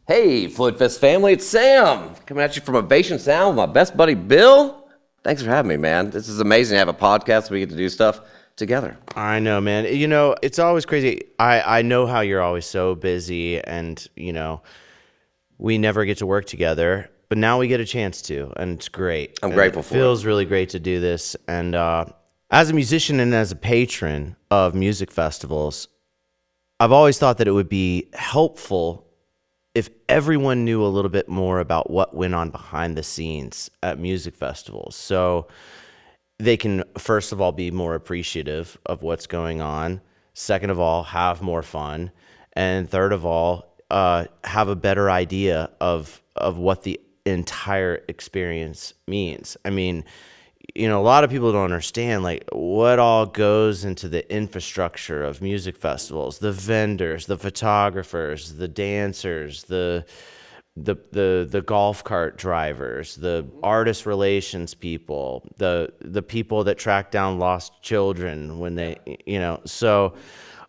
Hey, FloydFest family, it's Sam coming at you from Ovation Sound with my best buddy Bill. Thanks for having me, man. This is amazing to have a podcast where we get to do stuff together. I know, man. You know, it's always crazy. I know how you're always so busy and, you know, we never get to work together, but now we get a chance to, and it's great. I'm grateful for it. It feels really great to do this. And as a musician and as a patron of music festivals, I've always thought that it would be helpful if everyone knew a little bit more about what went on behind the scenes at music festivals. So they can, first of all, be more appreciative of what's going on. Second of all, have more fun. And third of all, have a better idea of what the entire experience means. I mean, you know, a lot of people don't understand like what all goes into the infrastructure of music festivals, the vendors, the photographers, the dancers, the golf cart drivers, the artist relations people, the people that track down lost children when they, you know. So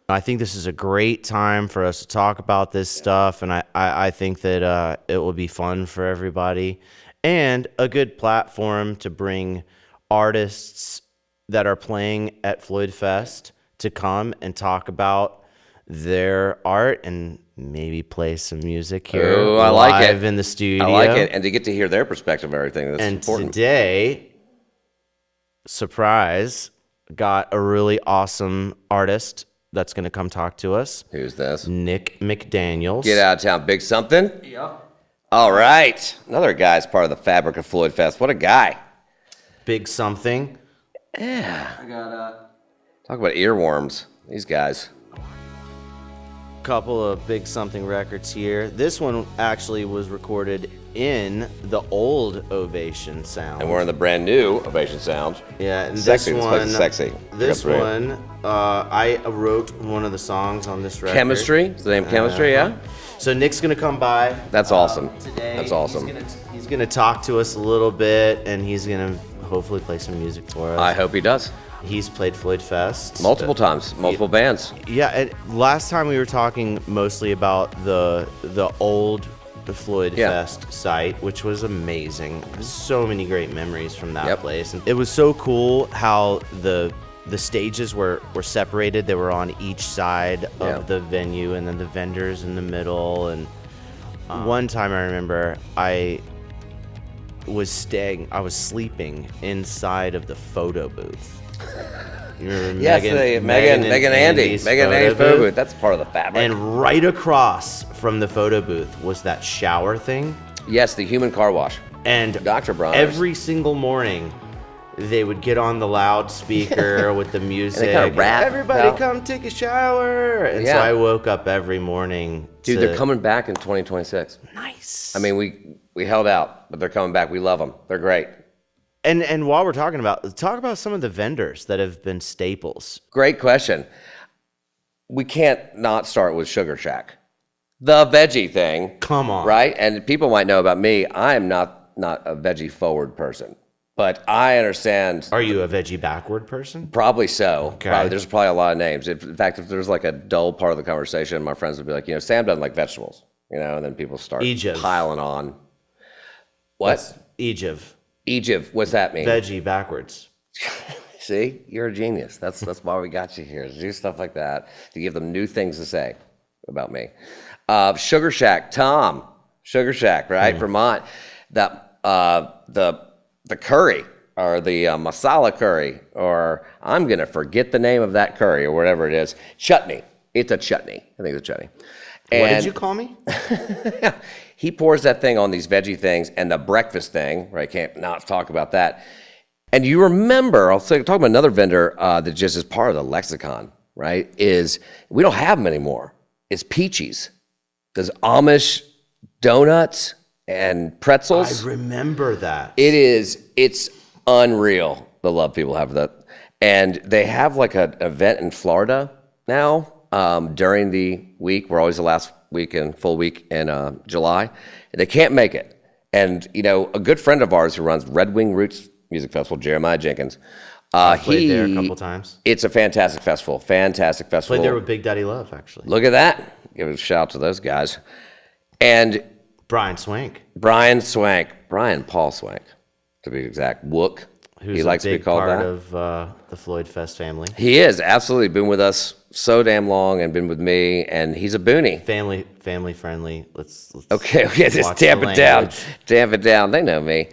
I think this is a great time for us to talk about this stuff, and I think that it will be fun for everybody and a good platform to bring artists that are playing at FloydFest to come and talk about their art and maybe play some music here I like live it. in the studio. I like it, and to get to hear their perspective of everything. That's and important. Today, surprise, got a really awesome artist that's going to come talk to us. Who's this? Nick MacDaniels. Get out of town. Big something? Yep. All right. Another guy's part of the fabric of FloydFest. What a guy. Big something. Yeah. I got Talk about earworms. These guys. Couple of big something records here. This one actually was recorded in the old Ovation Sound. And we're in the brand new Ovation Sound. Yeah, and Sexy. this This place one, is sexy. This That's right. one, I wrote one of the songs on this record. Chemistry? Is the name Chemistry, yeah? So Nick's gonna come by. That's awesome. Today. That's awesome. He's gonna talk to us a little bit, and he's gonna hopefully play some music for us. I hope he does. He's played FloydFest Multiple times. Multiple bands. Yeah, and last time we were talking mostly about the old FloydFest site, which was amazing. So many great memories from that place. And it was so cool how the stages were separated. They were on each side of the venue, and then the vendors in the middle. And one time I remember I was sleeping inside of the photo booth. You remember Megan and Andy's photo booth. That's part of the fabric. And right across from the photo booth was that shower thing. Yes, the human car wash. And Dr. Bronner's. Every single morning, they would get on the loudspeaker with the music. And they kind of rap. Everybody come take a shower. And so I woke up every morning. Dude, they're coming back in 2026. Nice. I mean, we held out, but they're coming back. We love them. They're great. And while we're talk about some of the vendors that have been staples. Great question. We can't not start with Sugar Shack. The veggie thing. Come on. Right? And people might know about me. I am not a veggie forward person. But I understand. Are you a veggie backward person? Probably so. Okay. Probably. There's probably a lot of names. In fact, if there's like a dull part of the conversation, my friends would be like, you know, Sam doesn't like vegetables. You know, and then people start piling on. What? Egypt. Egypt. What's that mean? Veggie backwards. See, you're a genius. That's why we got you here, to do stuff like that, to give them new things to say about me. Sugar Shack, Tom. Sugar Shack, right? Vermont. The curry, or the masala curry, or I'm going to forget the name of that curry, or whatever it is. Chutney. It's a chutney. I think it's a chutney. And what did you call me? he pours that thing on these veggie things, and the breakfast thing, right? Can't not talk about that. And you remember, I'll talk about another vendor that just is part of the lexicon, right? Is we don't have them anymore. It's Peachy's. Does Amish donuts and pretzels. I remember that. It's unreal, the love people have for that. And they have like an event in Florida now during the week. We're always the last full week in July. They can't make it. And, you know, a good friend of ours who runs Red Wing Roots Music Festival, Jeremiah Jenkins. I played there a couple times. It's a fantastic festival. Played there with Big Daddy Love, actually. Look at that. Give a shout out to those guys. And Brian Swank, Brian Paul Swank, to be exact, Wook. who's He likes a to be big called part that. of the FloydFest family. He is absolutely been with us so damn long and been with me, and he's a boonie. Family friendly. Let's Okay, just watch tamp the it down. language. Tamp it down. They know me.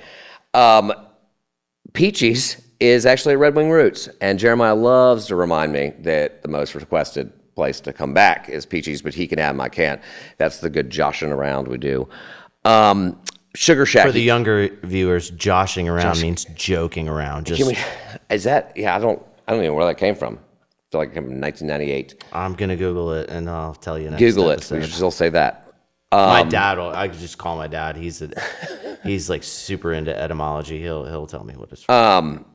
Peachy's is actually Red Wing Roots, and Jeremiah loves to remind me that the most requested place to come back is Peachy's, but he can have them, I can't. That's the good joshing around we do. Sugar Shack. For the younger viewers, joshing around means joking around. Just Is that? Yeah, I don't even know where that came from. I feel like it came from 1998. I'm gonna Google it and I'll tell you next Google it. episode. We should still say that. My dad, I could just call my dad. He's like super into etymology. He'll tell me what it's from.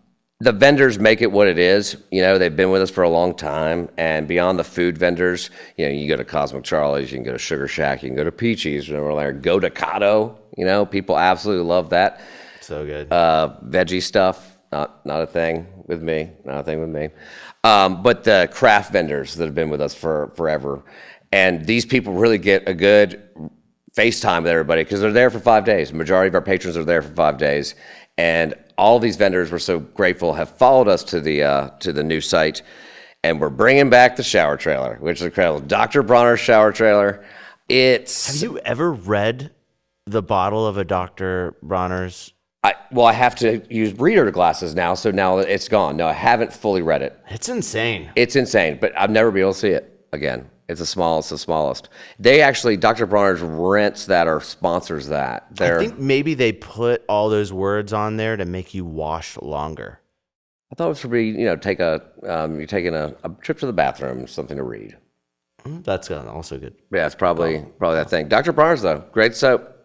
The vendors make it what it is. You know, they've been with us for a long time. And beyond the food vendors, you know, you go to Cosmic Charlie's, you can go to Sugar Shack, you can go to Peachy's, go to Cotto. You know, people absolutely love that. So good. Veggie stuff, not a thing with me. Not a thing with me. But the craft vendors that have been with us for forever. And these people really get a good FaceTime with everybody because they're there for 5 days. The majority of our patrons are there for 5 days. And all these vendors, we're so grateful, have followed us to the new site. And we're bringing back the shower trailer, which is incredible. Dr. Bronner's shower trailer. Have you ever read the bottle of a Dr. Bronner's? I have to use reader glasses now, so now it's gone. No, I haven't fully read it. It's insane. It's insane, but I've never been able to see it again. It's the smallest. They actually, Dr. Bronner's rents that or sponsors that. I think maybe they put all those words on there to make you wash longer. I thought it was for me, you're taking a trip to the bathroom, something to read. That's also good. Yeah, it's probably that thing. Dr. Bronner's though, great soap.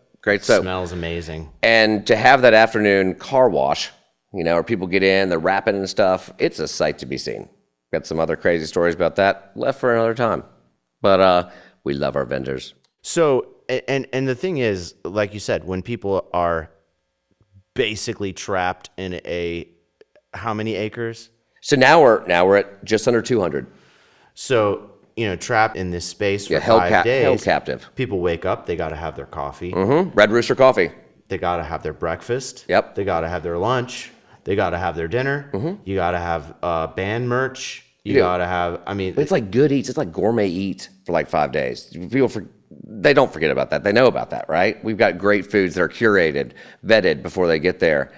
Smells amazing. And to have that afternoon car wash, where people get in, they're wrapping and stuff, it's a sight to be seen. Got some other crazy stories about that left for another time. But we love our vendors. So, and the thing is, like you said, when people are basically trapped in how many acres? So now we're at just under 200. So, trapped in this space for held 5 days. Held captive. People wake up, they got to have their coffee. Mm-hmm. Red Rooster Coffee. They got to have their breakfast. Yep. They got to have their lunch. They got to have their dinner. Mm-hmm. You got to have band merch. You got to have, it's like good eats. It's like gourmet eats for like 5 days. People, they don't forget about that. They know about that, right? We've got great foods that are curated, vetted before they get there.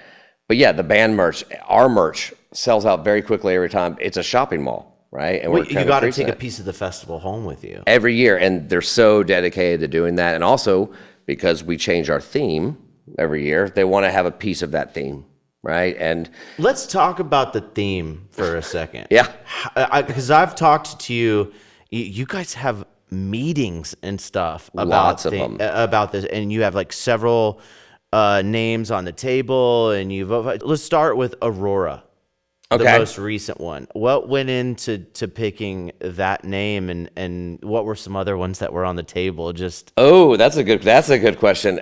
But yeah, the band merch, our merch sells out very quickly every time. It's a shopping mall, right? And you got to take a piece of the festival home with you. Every year. And they're so dedicated to doing that. And also because we change our theme every year, they want to have a piece of that theme. Right. And let's talk about the theme for a second. Yeah. Because I've talked to you. You guys have meetings and stuff Lots of them. about this. And you have like several names on the table. And let's start with Aurora. Okay. The most recent one. What went into picking that name and what were some other ones that were on the table? That's a good question.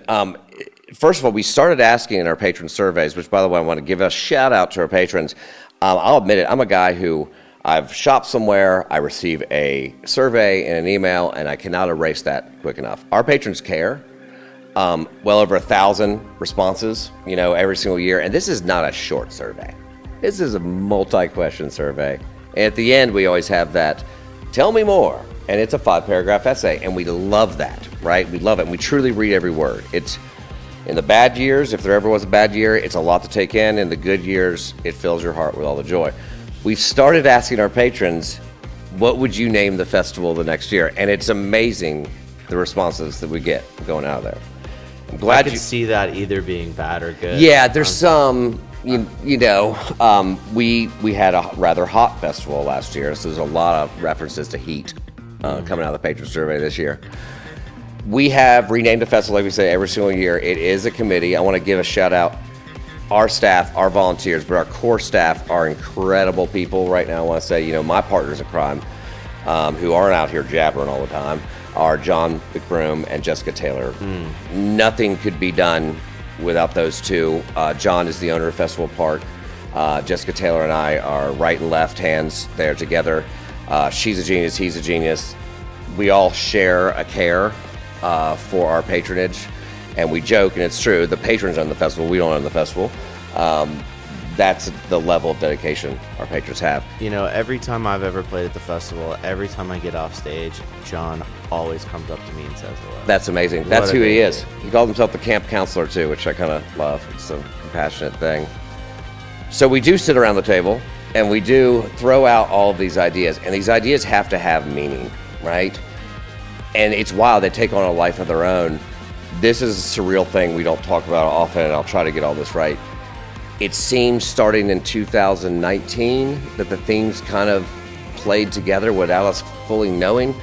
First of all, we started asking in our patron surveys, which, by the way, I want to give a shout out to our patrons. I'll admit it, I'm a guy who I've shopped somewhere, I receive a survey in an email, and I cannot erase that quick enough. Our patrons care. Well over 1,000 responses, every single year. And this is not a short survey. This is a multi-question survey. And at the end, we always have that, tell me more. And it's a 5-paragraph essay. And we love that, right? We love it. And we truly read every word. It's in the bad years, if there ever was a bad year, it's a lot to take in. In the good years, it fills your heart with all the joy. We've started asking our patrons, what would you name the festival the next year? And it's amazing the responses that we get going out of there. I'm glad I could see that either being bad or good. Yeah, there's some, we had a rather hot festival last year, so there's a lot of references to heat coming out of the patron survey this year. We have renamed the festival, like we say, every single year. It is a committee. I want to give a shout out. Our staff, our volunteers, but our core staff are incredible people right now. I want to say, my partners in crime, who aren't out here jabbering all the time, are John McBroom and Jessica Taylor. Nothing could be done without those two. John is the owner of Festival Park. Jessica Taylor and I are right and left hands there together. She's a genius, he's a genius. We all share a care for our patronage. And we joke, and it's true, the patrons own the festival, we don't own the festival. That's the level of dedication our patrons have. You know, every time I've ever played at the festival, every time I get off stage, John always comes up to me and says hello. That's amazing. That's who he is. He called himself the camp counselor too, which I kind of love. It's a compassionate thing. So we do sit around the table and we do throw out all of these ideas, and these ideas have to have meaning, right? And it's wild. They take on a life of their own. This is a surreal thing we don't talk about often, and I'll try to get all this right. It seems starting in 2019 that the themes kind of played together without us fully knowing.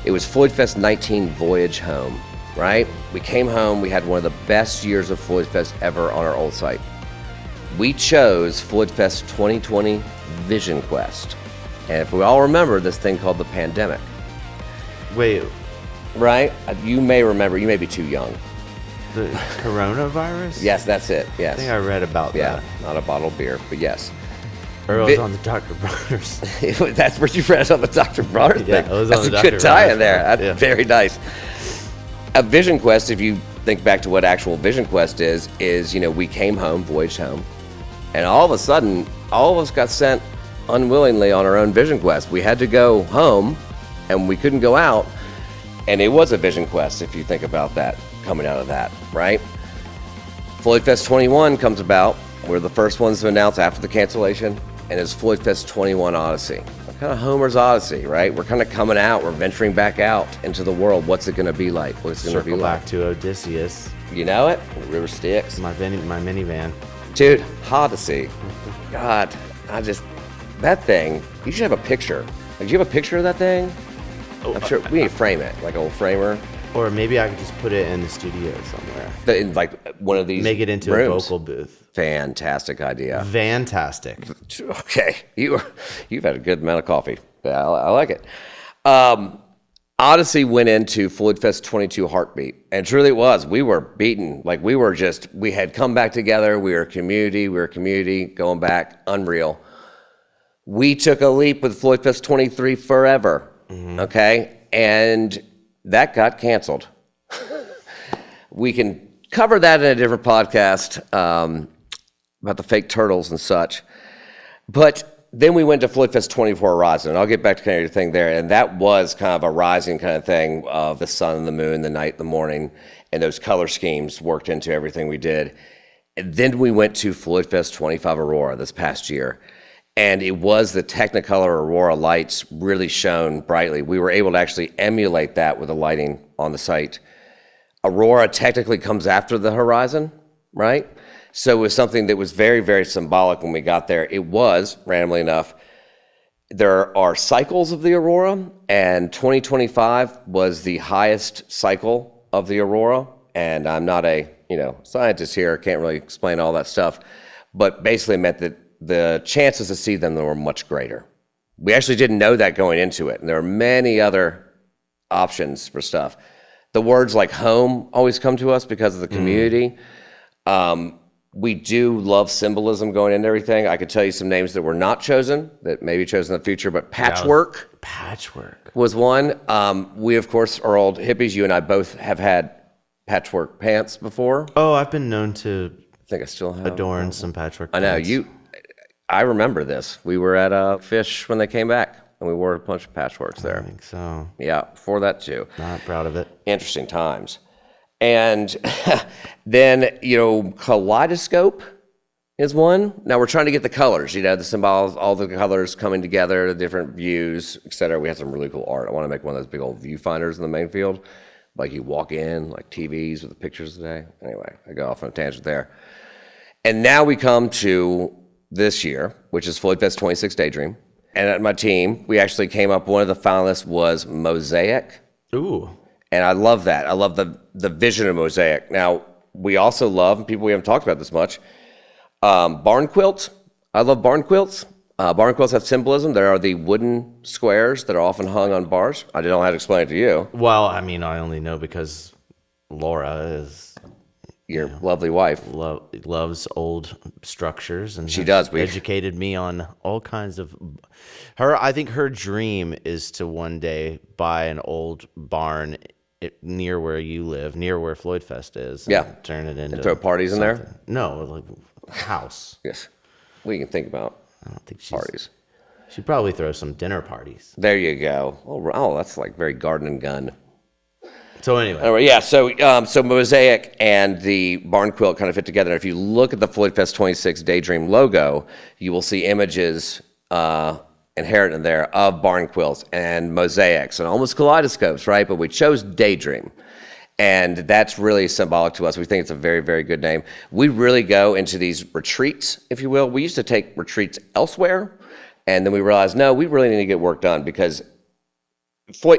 It was FloydFest 19 Voyage Home, right? We came home, we had one of the best years of FloydFest ever on our old site. We chose FloydFest 2020 Vision Quest. And if we all remember this thing called the pandemic. Wait, right? You may remember, you may be too young. the coronavirus? Yes, that's it, yes. I think I read about that. Not a bottle of beer, but yes. Or it was on the Dr. Bronner's. That's where you read on the Dr. Bronner's Yeah, thing. it was That's on the a Dr. good tie in Bronner's there. one, That's very nice. A Vision Quest, if you think back to what actual Vision Quest is, we came home, voyaged home, and all of a sudden, all of us got sent unwillingly on our own Vision Quest. We had to go home, and we couldn't go out, and it was a Vision Quest, if you think about that, coming out of that, right? FloydFest 21 comes about. We're the first ones to announce after the cancellation, and it's FloydFest 21 Odyssey. Kind of Homer's Odyssey, right? We're kind of coming out. We're venturing back out into the world. What's it going to be like? What's it going to be like? Back to Odysseus. You know it? The river Styx. My minivan. Dude, Odyssey. God, that thing, you should have a picture. Like, do you have a picture of that thing? I'm sure we need to frame it, like a little framer. Or maybe I could just put it in the studio somewhere. In like one of these Make it into rooms. a vocal booth. Fantastic idea. Fantastic. Okay, you've had a good amount of coffee. I like it. Odyssey went into FloydFest 22 heartbeat, and truly it was. We were beaten. Like we had come back together. We were a community going back, unreal. We took a leap with FloydFest 23 forever, okay? And that got canceled. We can cover that in a different podcast about the fake turtles and such. But then we went to FloydFest 24 Horizon, and I'll get back to kind of your thing there. And that was kind of a rising kind of thing of the sun and the moon, the night, the morning, and those color schemes worked into everything we did. And then we went to FloydFest 25 Aurora this past year. And it was the Technicolor Aurora lights really shone brightly. We were able to actually emulate that with the lighting on the site. Aurora technically comes after the horizon, right? So it was something that was very, very symbolic when we got there. It was, randomly enough, there are cycles of the Aurora, and 2025 was the highest cycle of the Aurora. And I'm not a scientist here, can't really explain all that stuff, but basically meant that the chances to see them were much greater. We actually didn't know that going into it, and there are many other options for stuff. The words like home always come to us because of the community. We do love symbolism going into everything. I could tell you some names that were not chosen, that may be chosen in the future, but patchwork. Patchwork Was one. We, of course, are old hippies. You and I both have had patchwork pants before. Oh, I've been known to I think I still have. adorn some patchwork I know. pants. I remember this. We were at Fish when they came back, and we wore a bunch of patchworks there. I think so. Yeah, before that too. Not proud of it. Interesting times. And then, Kaleidoscope is one. Now we're trying to get the colors, the symbols, all the colors coming together, the different views, et cetera. We have some really cool art. I want to make one of those big old viewfinders in the main field. Like you walk in, like TVs with the pictures today. Anyway, I go off on a tangent there. And now we come to this year, which is FloydFest 26 Daydream. And at my team, we actually came up, one of the finalists was Mosaic. Ooh. And I love that. I love the vision of Mosaic. Now, we also love, and people we haven't talked about this much, barn quilts. I love barn quilts. Barn quilts have symbolism. There are the wooden squares that are often hung on bars. I didn't know how to explain it to you. Well, I mean, I only know because Laura is Your lovely wife. loves old structures, and She does. Educated me on all kinds of I think her dream is to one day buy an old barn near where you live, near where FloydFest is. Yeah. Turn it into And throw parties in there? No, like a house. Yes. We can think about I don't think parties. She'd probably throw some dinner parties. There you go. Oh, that's like very garden and gun. So anyway. Yeah, so Mosaic and the barn quilt kind of fit together. If you look at the FloydFest 26 Daydream logo, you will see images inherent in there of barn quilts and mosaics and almost kaleidoscopes, right? But we chose Daydream. And that's really symbolic to us. We think it's a very, very good name. We really go into these retreats, if you will. We used to take retreats elsewhere, and then we realized, no, we really need to get work done because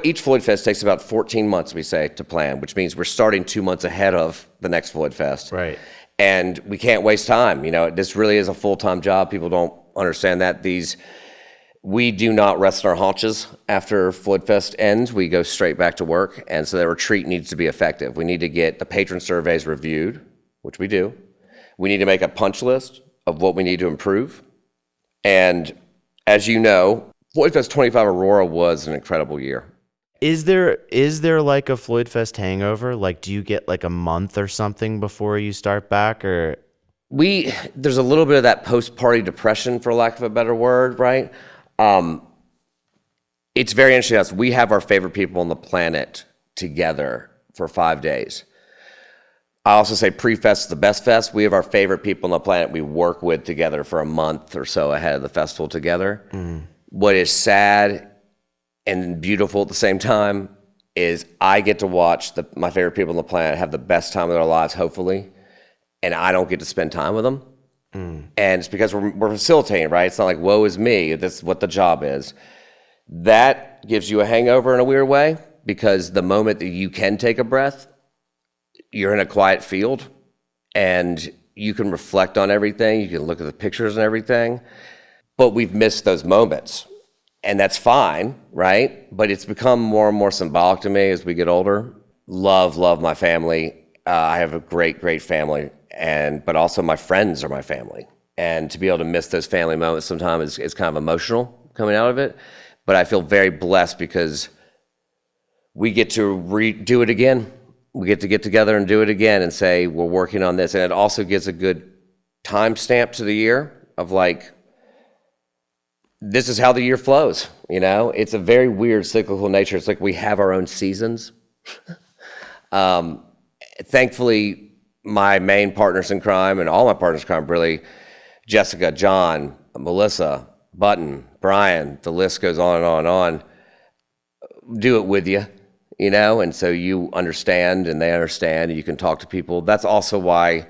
each FloydFest takes about 14 months, we say, to plan, which means we're starting 2 months ahead of the next FloydFest. Right. And we can't waste time. This really is a full-time job. People don't understand that. We do not rest our haunches after FloydFest ends. We go straight back to work, and so that retreat needs to be effective. We need to get the patron surveys reviewed, which we do. We need to make a punch list of what we need to improve. And as you know, FloydFest 25 Aurora was an incredible year. Is there like a FloydFest hangover? Like, do you get like a month or something before you start back, or? There's a little bit of that post-party depression, for lack of a better word, right? It's very interesting to us. We have our favorite people on the planet together for 5 days. I also say pre-fest is the best fest. We have our favorite people on the planet we work with together for a month or so ahead of the festival together. What is sad and beautiful at the same time is I get to watch my favorite people on the planet have the best time of their lives, hopefully, and I don't get to spend time with them. And it's because we're facilitating, right? It's not like, woe is me. That's what the job is. That gives you a hangover in a weird way, because the moment that you can take a breath, you're in a quiet field and you can reflect on everything. You can look at the pictures and everything, but we've missed those moments, and that's fine, right? But it's become more and more symbolic to me as we get older. Love my family. I have a great family. But also my friends are my family. And to be able to miss those family moments sometimes is kind of emotional coming out of it. But I feel very blessed because we get to do it again. We get to get together and do it again and say, we're working on this. And it also gives a good timestamp to the year of like, this is how the year flows. It's a very weird cyclical nature. It's like we have our own seasons. Thankfully, my main partners in crime and all my partners in crime, really, Jessica, John, Melissa, Button, Brian, the list goes on and on and on, do it with you, and so you understand and they understand and you can talk to people. That's also why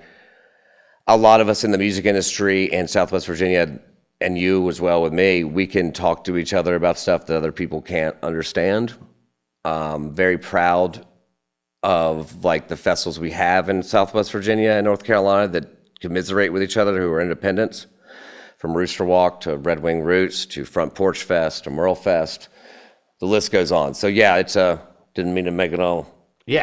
a lot of us in the music industry in Southwest Virginia, and you as well with me, we can talk to each other about stuff that other people can't understand. Very proud of like the festivals we have in Southwest Virginia and North Carolina that commiserate with each other, who are independents, from Rooster Walk to Red Wing Roots to Front Porch Fest to Merle Fest. The list goes on. So yeah, didn't mean to make it all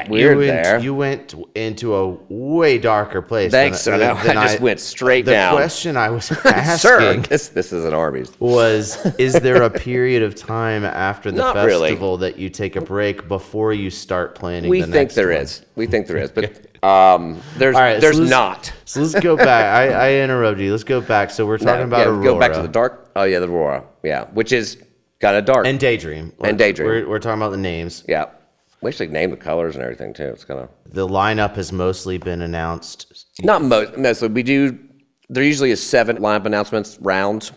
weird there. You went into a way darker place. Thanks. I just went straight down. The question I was asking, this is an Arby's, was: is there a period of time after the festival that you take a break before you start planning? We think there is, but there's not. So let's go back. I interrupted you. Let's go back. So we're talking about Aurora. Go back to the dark. Oh yeah, the Aurora. Yeah, which is kind of dark. And Daydream. We're talking about the names. Yeah. We actually named the colors and everything too. It's kind of, the lineup has mostly been announced. Not mostly. There usually is 7 lineup announcements rounds.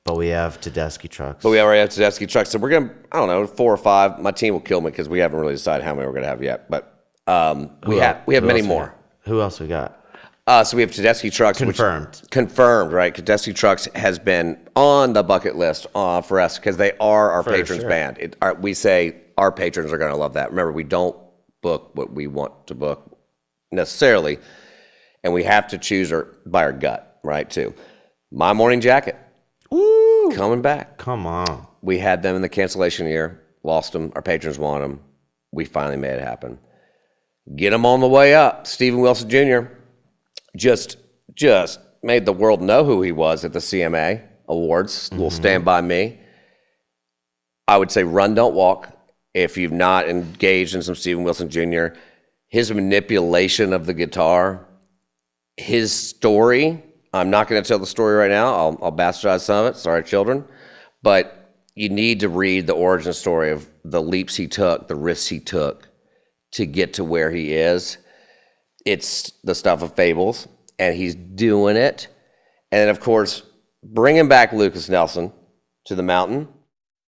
But we have Tedeschi trucks. So we're going to, 4 or 5. My team will kill me because we haven't really decided how many we're going to have yet. But we have many more. Who else we got? So we have Tedeschi trucks. Confirmed, right? Tedeschi trucks has been on the bucket list for us because they are our patrons band. We say our patrons are going to love that. Remember, we don't book what we want to book necessarily, and we have to choose by our gut, right, too. My Morning Jacket. Woo! Coming back. Come on. We had them in the cancellation year, lost them. Our patrons want them. We finally made it happen. Get them on the way up. Stephen Wilson Jr. just made the world know who he was at the CMA Awards. Will stand by me. I would say run, don't walk. if you've not engaged in some Steven Wilson Jr., his manipulation of the guitar, his story, I'm not going to tell the story right now. I'll bastardize some of it. Sorry, children. But you need to read the origin story of the leaps he took, the risks he took to get to where he is. It's the stuff of fables, and he's doing it. And then, of course, bringing back Lucas Nelson to the mountain.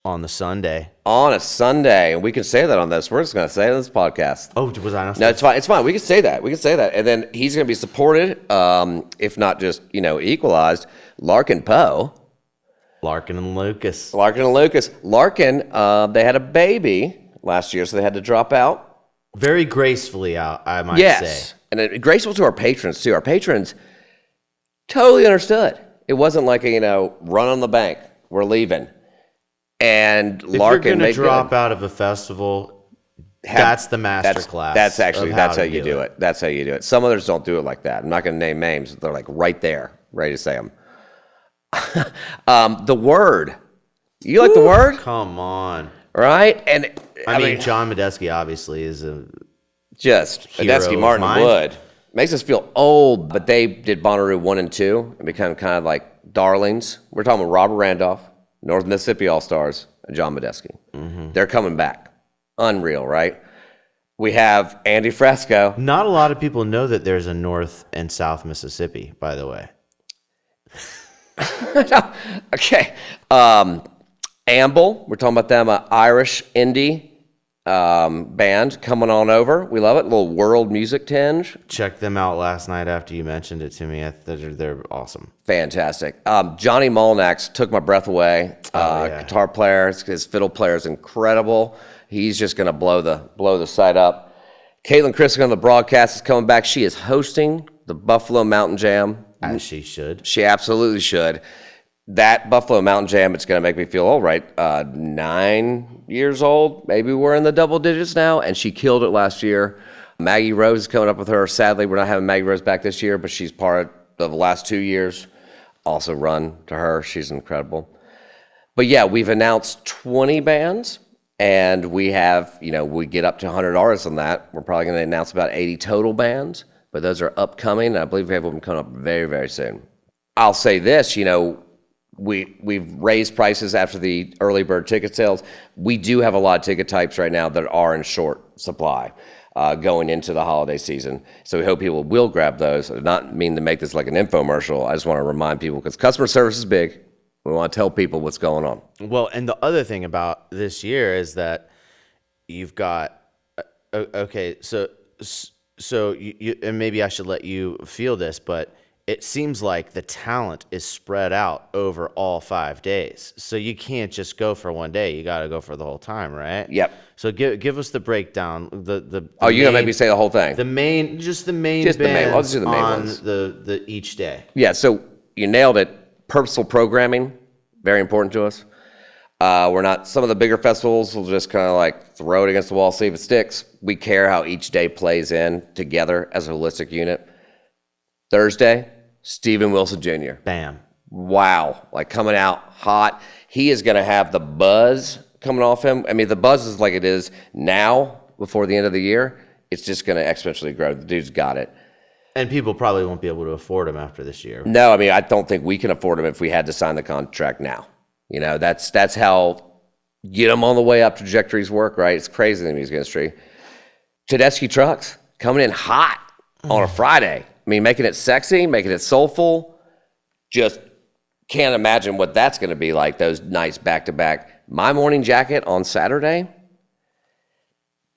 On the Sunday. On a Sunday. And we can say that on this. We're just going to say it on this podcast. Oh, was I not? No, it's fine. It's fine. We can say that. And then he's going to be supported, if not just, equalized. Larkin Poe. Larkin and Lucas. Larkin, they had a baby last year, so they had to drop out. Very gracefully out, I might say. And graceful to our patrons, too. Our patrons totally understood. It wasn't like run on the bank. We're leaving. And if Larkin, you're going to drop out of a festival, that's the master class. That's how you do it. That's how you do it. Some others don't do it like that. I'm not going to name names. They're like right there, ready to say them. The Word. You like The Word? Come on. Right? And I mean, John Medeski obviously is just Medeski, Martin Wood. Makes us feel old, but they did Bonnaroo 1 and 2 and become kind of like darlings. We're talking about Robert Randolph, North Mississippi All-Stars, and John Medeski. Mm-hmm. They're coming back. Unreal, right? We have Andy Fresco. Not a lot of people know that there's a North and South Mississippi, by the way. Okay. Amble, we're talking about them, Irish indie band coming on over. We love it. A little world music tinge. Checked them out last night after you mentioned it to me. They're awesome. Fantastic. Johnny Molnax took my breath away. Guitar player, his fiddle player is incredible. He's just going to blow the site up. Caitlin Christian on the broadcast is coming back. She is hosting the Buffalo Mountain Jam. As she should. She absolutely should. That Buffalo Mountain Jam, it's going to make me feel all right. 9 years old. Maybe we're in the double digits now. And she killed it last year. Maggie Rose is coming up with her. Sadly, we're not having Maggie Rose back this year, but she's part of the last 2 years. Also run to her. She's incredible. But yeah, we've announced 20 bands. And we have, we get up to 100 artists on that. We're probably going to announce about 80 total bands. But those are upcoming. And I believe we have one coming up very, very soon. I'll say this, we've raised prices after the early bird ticket sales. We do have a lot of ticket types right now that are in short supply going into the holiday season. So we hope people will grab those. I do not mean to make this like an infomercial. I just want to remind people because customer service is big. We want to tell people what's going on. Well, and the other thing about this year is that you've got, okay, so you, and maybe I should let you feel this, but it seems like the talent is spread out over all 5 days. So you can't just go for one day. You got to go for the whole time, right? Yep. So give us the breakdown. The you're gonna make me say the whole thing. The main bands the main. I'll just do the main on ones. the each day. Yeah. So you nailed it. Purposeful programming, very important to us. We're not. Some of the bigger festivals will just kind of like throw it against the wall, see if it sticks. We care how each day plays in together as a holistic unit. Thursday, Steven Wilson Jr. Bam. Wow. Like coming out hot. He is going to have the buzz coming off him. I mean, the buzz is like it is now before the end of the year. It's just going to exponentially grow. The dude's got it. And people probably won't be able to afford him after this year. No, I mean, I don't think we can afford him if we had to sign the contract now. That's how get them on the way up trajectories work, right? It's crazy in the music industry. Tedeschi Trucks coming in hot on a Friday. I mean, making it sexy, making it soulful. Just can't imagine what that's going to be like, those nights back-to-back. My Morning Jacket on Saturday,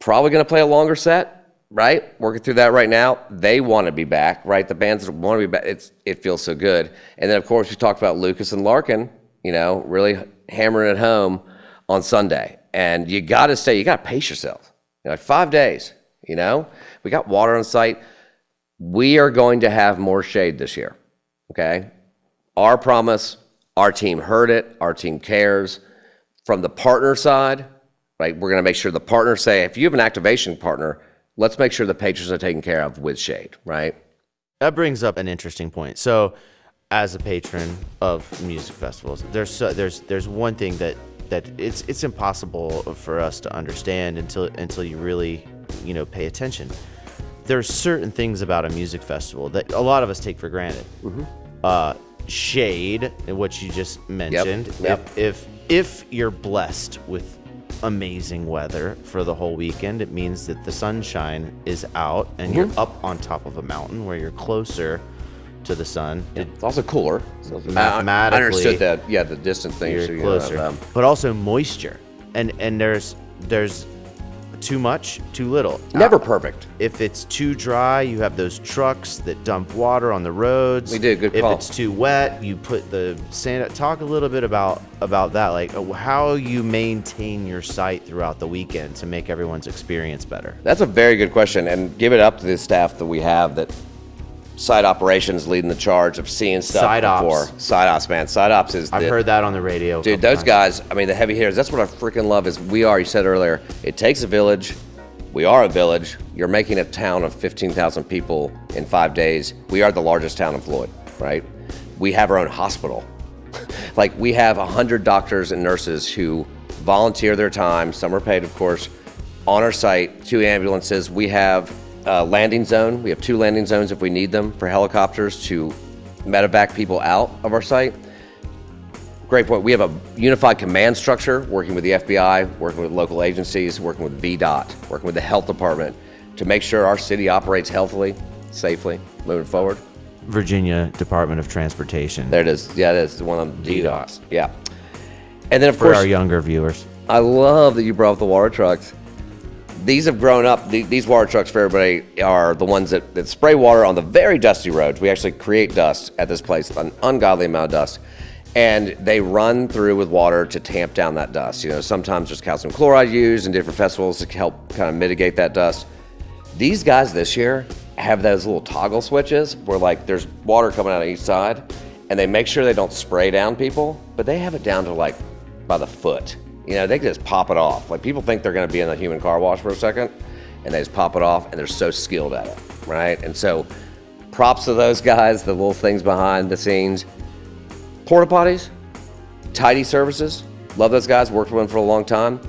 probably going to play a longer set, right? Working through that right now. They want to be back, right? The bands that want to be back, it feels so good. And then, of course, we talked about Lucas and Larkin, really hammering it home on Sunday. And you got to pace yourself. 5 days, we got water on site. We are going to have more shade this year, okay? Our promise, our team heard it, our team cares. From the partner side, right, we're going to make sure the partners say, if you have an activation partner, let's make sure the patrons are taken care of with shade, right? That brings up an interesting point. So as a patron of music festivals, there's one thing that that it's impossible for us to understand until you really, pay attention. There are certain things about a music festival that a lot of us take for granted. Shade, what you just mentioned. Yep. If you're blessed with amazing weather for the whole weekend, it means that the sunshine is out and you're up on top of a mountain where you're closer to the sun. It's also cooler. So mathematically, I understood that. Yeah, the distance thing. You're closer. But also moisture, and there's too much, too little. Never perfect. If it's too dry, you have those trucks that dump water on the roads. We did, good call. If it's too wet, you put the sand. Talk a little bit about that, like how you maintain your site throughout the weekend to make everyone's experience better. That's a very good question, and give it up to the staff that we have that site operations leading the charge of seeing stuff before. Side ops, man. Side ops is. I've heard that on the radio. Dude, those guys. I mean, the heavy hitters. That's what I freaking love. Is we are. You said earlier, it takes a village. We are a village. You're making a town of 15,000 people in 5 days. We are the largest town in Floyd, right? We have our own hospital. Like we have 100 doctors and nurses who volunteer their time. Some are paid, of course, on our site. 2 ambulances. We have landing zone. We have 2 landing zones if we need them for helicopters to medevac people out of our site. Great point. We have a unified command structure working with the FBI, working with local agencies, working with VDOT, working with the health department to make sure our city operates healthily, safely, moving forward. Virginia Department of Transportation. There it is. Yeah, it is one of them. VDOT. Yeah. And then, of for course, our younger viewers. I love that you brought up the water trucks. These have grown up. These water trucks for everybody are the ones that spray water on the very dusty roads. We actually create dust at this place, an ungodly amount of dust. And they run through with water to tamp down that dust. Sometimes there's calcium chloride used in different festivals to help kind of mitigate that dust. These guys this year have those little toggle switches where like there's water coming out of each side and they make sure they don't spray down people, but they have it down to like by the foot. They can just pop it off. Like people think they're going to be in a human car wash for a second, and they just pop it off, and they're so skilled at it, right? And so, props to those guys, the little things behind the scenes. Porta potties, tidy services. Love those guys. Worked with them for a long time.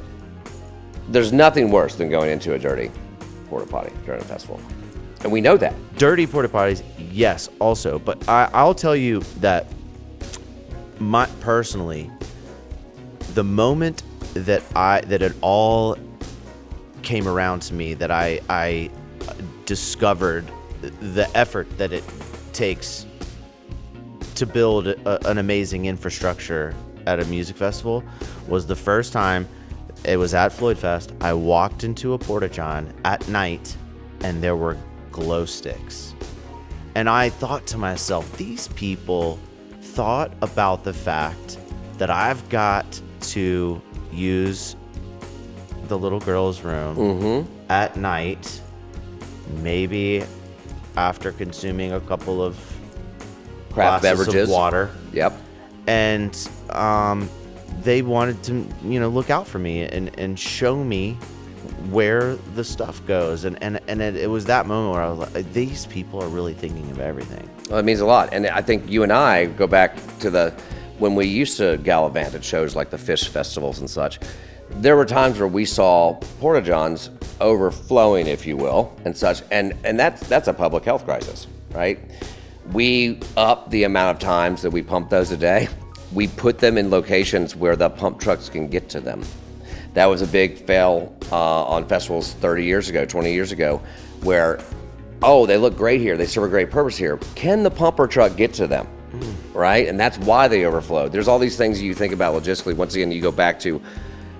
There's nothing worse than going into a dirty porta potty during a festival, and we know that. Dirty porta potties, yes, also. But I'll tell you that, personally, the moment that it all came around to me, that I discovered the effort that it takes to build an amazing infrastructure at a music festival, was the first time. It was at FloydFest. I walked into a porta-john at night, and there were glow sticks. And I thought to myself, these people thought about the fact that I've got to use the little girl's room at night, maybe after consuming a couple of craft beverages, of water. Yep. And they wanted to, look out for me and show me where the stuff goes. And it was that moment where I was like, these people are really thinking of everything. Well, it means a lot. And I think you and I go back to when we used to gallivant at shows like the fish festivals and such. There were times where we saw porta-johns overflowing, if you will, and such. And that's a public health crisis, right? We up the amount of times that we pump those a day. We put them in locations where the pump trucks can get to them. That was a big fail on festivals 30 years ago, 20 years ago, where, they look great here. They serve a great purpose here. Can the pumper truck get to them? Right? And that's why they overflow. There's all these things you think about logistically. Once again, you go back to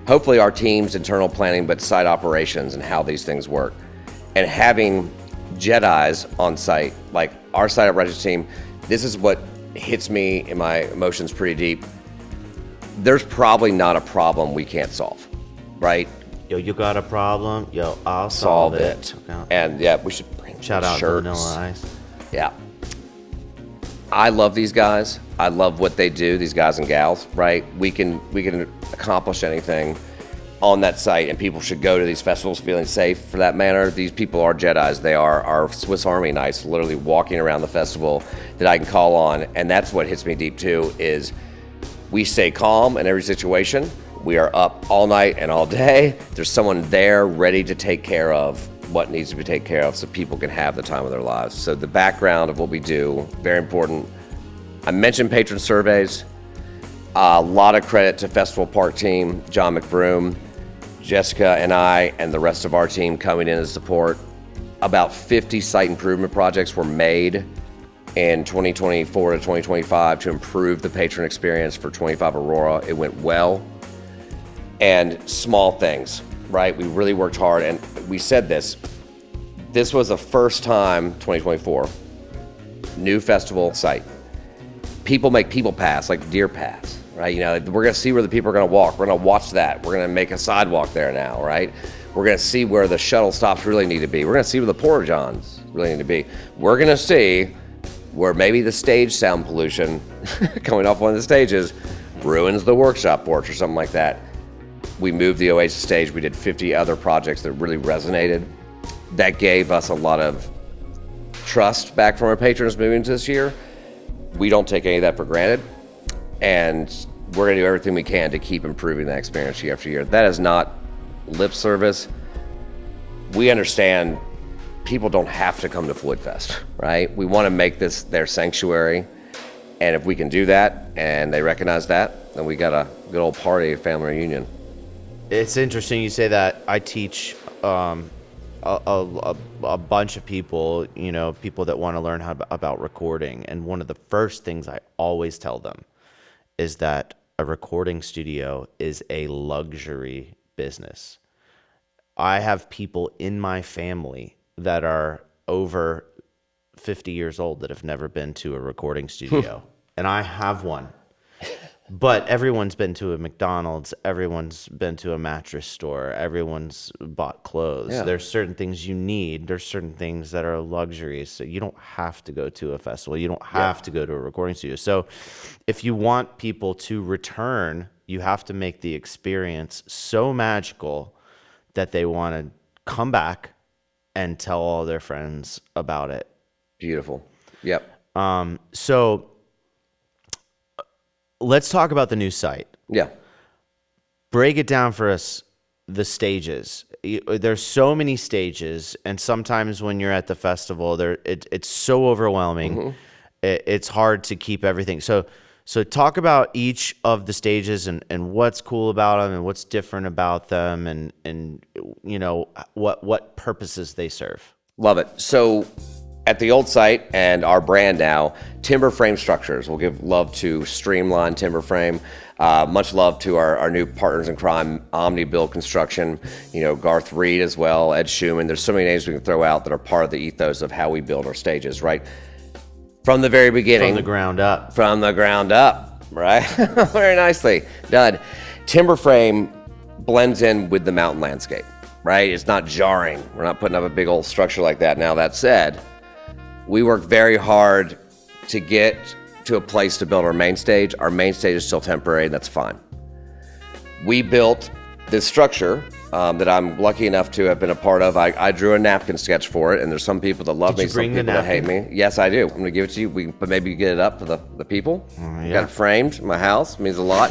hopefully our team's internal planning, but site operations and how these things work. And having Jedis on site, like our site operations team, this is what hits me in my emotions pretty deep. There's probably not a problem we can't solve, right? Yo, you got a problem? Yo, I'll solve it. Okay. And yeah, we should bring shout out to Vanilla Ice. Yeah. I love these guys. I love what they do, these guys and gals, right? We can accomplish anything on that site, and people should go to these festivals feeling safe for that matter. These people are Jedis. They are our Swiss Army knights, literally walking around the festival that I can call on. And that's what hits me deep too, is we stay calm in every situation. We are up all night and all day. There's someone there ready to take care of what needs to be taken care of so people can have the time of their lives. So the background of what we do, very important. I mentioned patron surveys. A lot of credit to Festival Park team, John McBroom, Jessica and I, and the rest of our team coming in to support. About 50 site improvement projects were made in 2024 to 2025 to improve the patron experience for 25 Aurora. It went well. And small things, right? We really worked hard, and we said this. This was the first time, 2024, new festival site. People make people pass, like deer pass, right? You know, we're gonna see where the people are gonna walk. We're gonna watch that. We're gonna make a sidewalk there now, right? We're gonna see where the shuttle stops really need to be. We're gonna see where the porta johns really need to be. We're gonna see where maybe the stage sound pollution coming off one of the stages ruins the workshop porch or something like that. We moved the Oasis stage. We did 50 other projects that really resonated. That gave us a lot of trust back from our patrons moving to this year. We don't take any of that for granted. And we're gonna do everything we can to keep improving that experience year after year. That is not lip service. We understand people don't have to come to FloydFest, right? We wanna make this their sanctuary. And if we can do that and they recognize that, then we got a good old party, a family reunion. It's interesting you say that. I teach a bunch of people, you know, people that want to learn about recording. And one of the first things I always tell them is that a recording studio is a luxury business. I have people in my family that are over 50 years old that have never been to a recording studio. And I have one. But everyone's been to a McDonald's, everyone's been to a mattress store, everyone's bought clothes. Yeah. There's certain things you need. There's certain things that are luxuries. So you don't have to go to a festival. You don't have to go to a recording studio. So if you want people to return, you have to make the experience so magical that they want to come back and tell all their friends about it. Beautiful. Yep. So let's talk about the new site. Yeah. Break it down for us, the stages. There's so many stages, and sometimes when you're at the festival, it's so overwhelming. Mm-hmm. It's hard to keep everything. So talk about each of the stages and what's cool about them and what's different about them and you know what purposes they serve. Love it. So at the old site and our brand now, Timber Frame Structures. We'll give love to Streamline Timber Frame. Much love to our new partners in crime, Omni Build Construction, you know, Garth Reed as well, Ed Schumann. There's so many names we can throw out that are part of the ethos of how we build our stages, right? From the very beginning. From the ground up. From the ground up, right? Very nicely done. Timber frame blends in with the mountain landscape, right? It's not jarring. We're not putting up a big old structure like that. Now, that said, we work very hard to get to a place to build our main stage. Our main stage is still temporary, and that's fine. We built this structure that I'm lucky enough to have been a part of. I drew a napkin sketch for it, and there's some people that love me, some people that hate me. Yes, I do. I'm going to give it to you. We can maybe get it up for the people. Yeah. Got it framed in my house. It means a lot.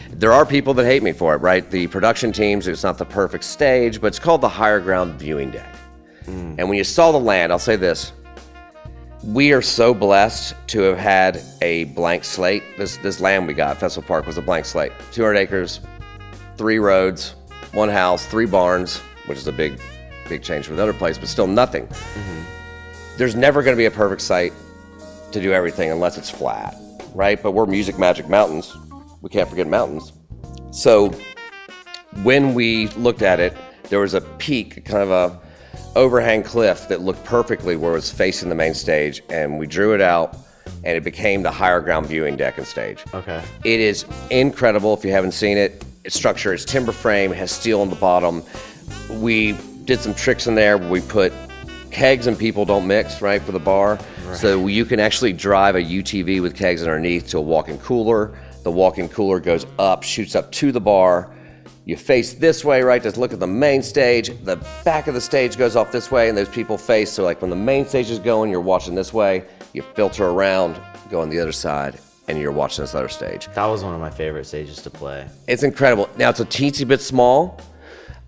There are people that hate me for it, right? The production teams, it's not the perfect stage, but it's called the Higher Ground Viewing Deck. And when you saw the land, I'll say this. We are so blessed to have had a blank slate. This land we got, Festival Park, was a blank slate. 200 acres, 3 roads, 1 house, 3 barns, which is a big change from the other place, but still nothing. Mm-hmm. There's never going to be a perfect site to do everything unless it's flat, right? But we're Music Magic Mountains. We can't forget mountains. So when we looked at it, there was a peak, kind of a overhang cliff that looked perfectly where it was facing the main stage, and we drew it out, and it became the Higher Ground Viewing Deck and stage. Okay. It is incredible if you haven't seen it. Its structure is timber frame, it has steel on the bottom. We did some tricks in there where we put kegs and people don't mix, right, for the bar. Right. So you can actually drive a UTV with kegs underneath to a walk-in cooler. The walk-in cooler goes up, shoots up to the bar. You face this way, right, just look at the main stage. The back of the stage goes off this way, and those people face. So like when the main stage is going, you're watching this way. You filter around, go on the other side, and you're watching this other stage. That was one of my favorite stages to play. It's incredible. Now, it's a teensy bit small.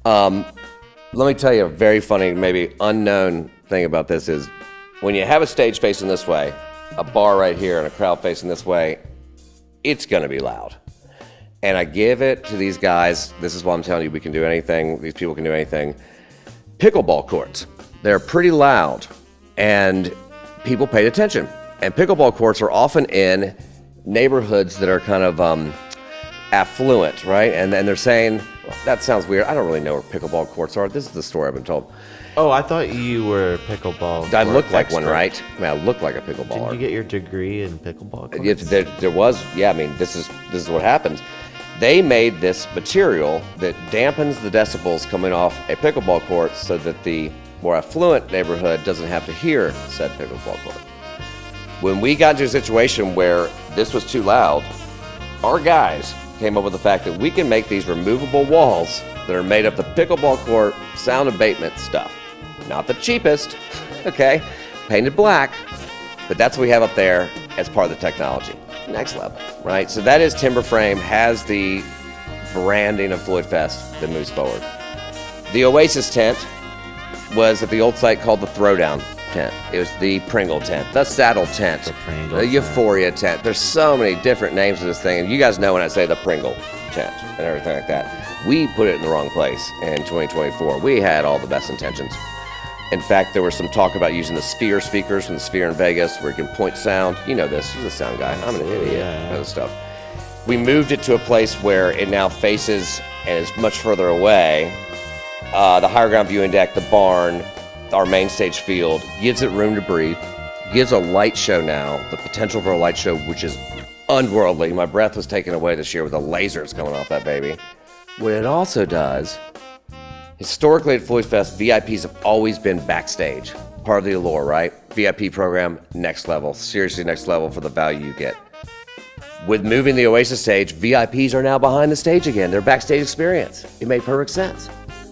Let me tell you a very funny, maybe unknown thing about this is when you have a stage facing this way, a bar right here, and a crowd facing this way, it's going to be loud. And I give it to these guys. This is why I'm telling you we can do anything. These people can do anything. Pickleball courts. They're pretty loud, and people paid attention. And pickleball courts are often in neighborhoods that are kind of affluent, right? And then they're saying, well, that sounds weird. I don't really know where pickleball courts are. This is the story I've been told. Oh, I thought you were a pickleball. I look like expert. one, right? I mean, I look like a pickleballer. Didn't you get your degree in pickleball courts? Yeah, there was, yeah, I mean, this is what happens. They made this material that dampens the decibels coming off a pickleball court so that the more affluent neighborhood doesn't have to hear said pickleball court. When we got into a situation where this was too loud, our guys came up with the fact that we can make these removable walls that are made of the pickleball court sound abatement stuff. Not the cheapest, okay, painted black, but that's what we have up there as part of the technology. Next level, right? So that is timber frame, has the branding of FloydFest that moves forward. The Oasis tent was at the old site called the Throwdown tent. It was the Pringle tent, the Saddle tent, the Euphoria tent. There's so many different names of this thing, and you guys know when I say the Pringle tent and everything like that. We put it in the wrong place in 2024. We had all the best intentions. In fact, there was some talk about using the Sphere speakers from the Sphere in Vegas where you can point sound. You know this. You're the sound guy. I'm an idiot. Yeah. I know this stuff. We moved it to a place where it now faces and is much further away. The higher ground viewing deck, the barn, our main stage field, gives it room to breathe, gives a light show now, the potential for a light show, which is unworldly. My breath was taken away this year with the lasers coming off that baby. What it also does, historically at FloydFest, VIPs have always been backstage. Part of the allure, right? VIP program, next level. Seriously next level for the value you get. With moving the Oasis stage, VIPs are now behind the stage again. Their backstage experience. It made perfect sense.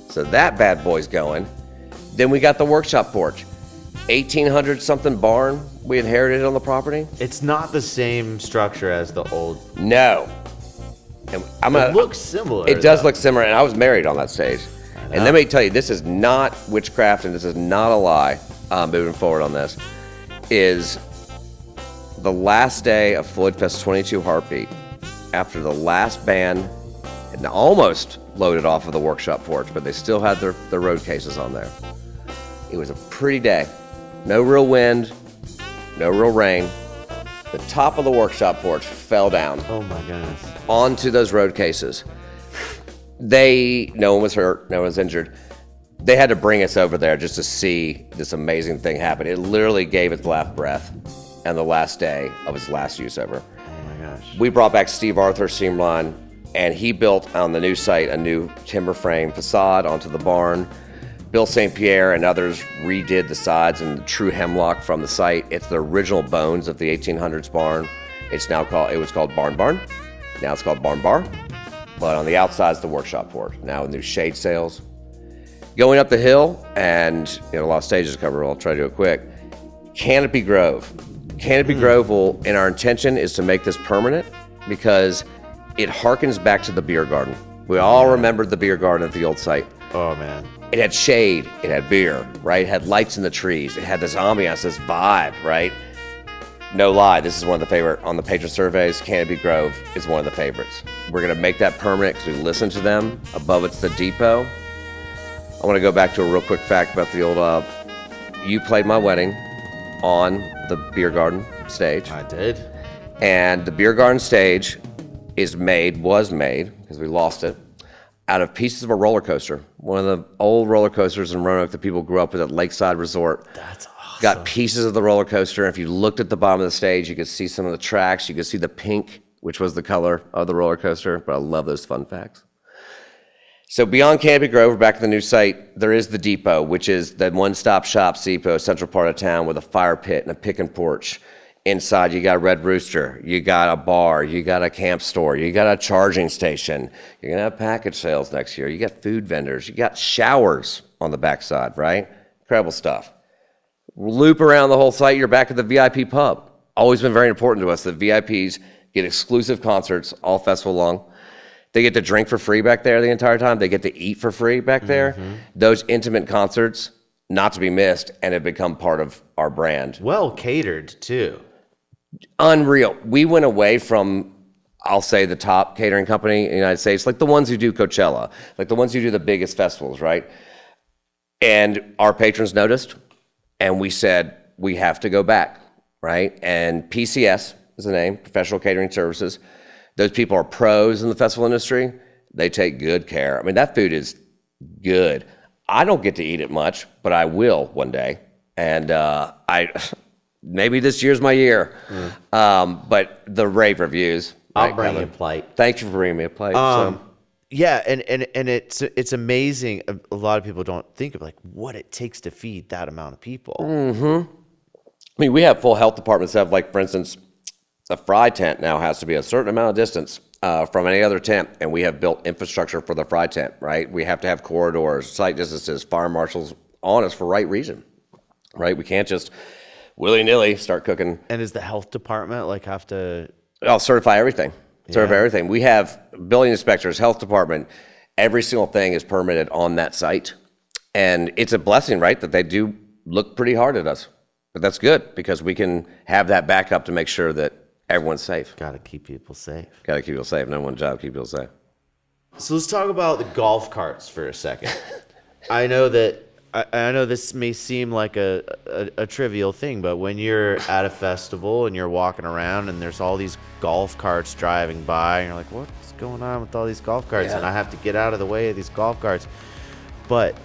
So that bad boy's going. Then we got the workshop porch. 1800 something barn we inherited on the property. It's not the same structure as the old. No. And It looks similar. It does look similar, and I was married on that stage. And let me tell you, this is not witchcraft, and this is not a lie, moving forward on this, is the last day of FloydFest 22 Heartbeat, after the last band had almost loaded off of the workshop porch, but they still had their road cases on there. It was a pretty day. No real wind, no real rain. The top of the workshop porch fell down. Oh my goodness. Onto those road cases. No one was hurt, no one was injured. They had to bring us over there just to see this amazing thing happen. It literally gave its last breath and the last day of its last use ever. Oh my gosh. We brought back Steve Arthur Seamline, and he built on the new site a new timber frame facade onto the barn. Bill St. Pierre and others redid the sides and the true hemlock from the site. It's the original bones of the 1800s barn. It was called Barn Barn. Now it's called Barn Bar. But on the outside is the workshop porch. Now with new shade sails. Going up the hill, and a lot of stages to cover, I'll try to do it quick. Canopy Grove. Canopy Grove in our intention is to make this permanent because it harkens back to the beer garden. We all remembered the beer garden at the old site. Oh man. It had shade, it had beer, right? It had lights in the trees, it had this ambiance, this vibe, right? No lie, this is one of the favorite on the patron surveys. Canopy Grove is one of the favorites. We're gonna make that permanent because we listen to them. Above it's the depot. I wanna go back to a real quick fact about the old, you played my wedding on the beer garden stage. I did. And the beer garden stage was made, because we lost it, out of pieces of a roller coaster. One of the old roller coasters in Roanoke that people grew up with at Lakeside Resort. That's awesome. Got pieces of the roller coaster. If you looked at the bottom of the stage, you could see some of the tracks. You could see the pink, which was the color of the roller coaster. But I love those fun facts. So beyond Canopy Grove, we're back at the new site. There is the depot, which is the one-stop shop depot, central part of town with a fire pit and a pick and porch. Inside, you got a Red Rooster, you got a bar, you got a camp store, you got a charging station, you're gonna have package sales next year, you got food vendors, you got showers on the backside, right? Incredible stuff. Loop around the whole site, you're back at the VIP pub. Always been very important to us that VIPs get exclusive concerts all festival long. They get to drink for free back there the entire time. They get to eat for free back there. Those intimate concerts, not to be missed, and have become part of our brand. Well catered, too. Unreal. We went away from, I'll say, the top catering company in the United States, like the ones who do Coachella, like the ones who do the biggest festivals, right? And our patrons noticed, and we said, we have to go back, right? And PCS is the name, Professional Catering Services. Those people are pros in the festival industry. They take good care. I mean, that food is good. I don't get to eat it much, but I will one day. And maybe this year's my year. But the rave reviews. I'll bring you a plate. Thank you for bringing me a plate. Yeah, and it's amazing. A lot of people don't think of like what it takes to feed that amount of people. I mean, we have full health departments that have, like, for instance, a fry tent now has to be a certain amount of distance from any other tent, and we have built infrastructure for the fry tent, right? We have to have corridors, site distances, fire marshals on us for right reason, right? We can't just willy-nilly start cooking. And does the health department like have to... I'll certify everything. Certify everything. We have building inspectors, health department. Every single thing is permitted on that site. And it's a blessing, right, that they do look pretty hard at us. But that's good because we can have that backup to make sure that everyone's safe. Got to keep people safe. Got to keep people safe. Number one job, keep people safe. So let's talk about the golf carts for a second. I know this may seem like a trivial thing, but when you're at a festival and you're walking around and there's all these golf carts driving by, and you're like, what's going on with all these golf carts? And I have to get out of the way of these golf carts. But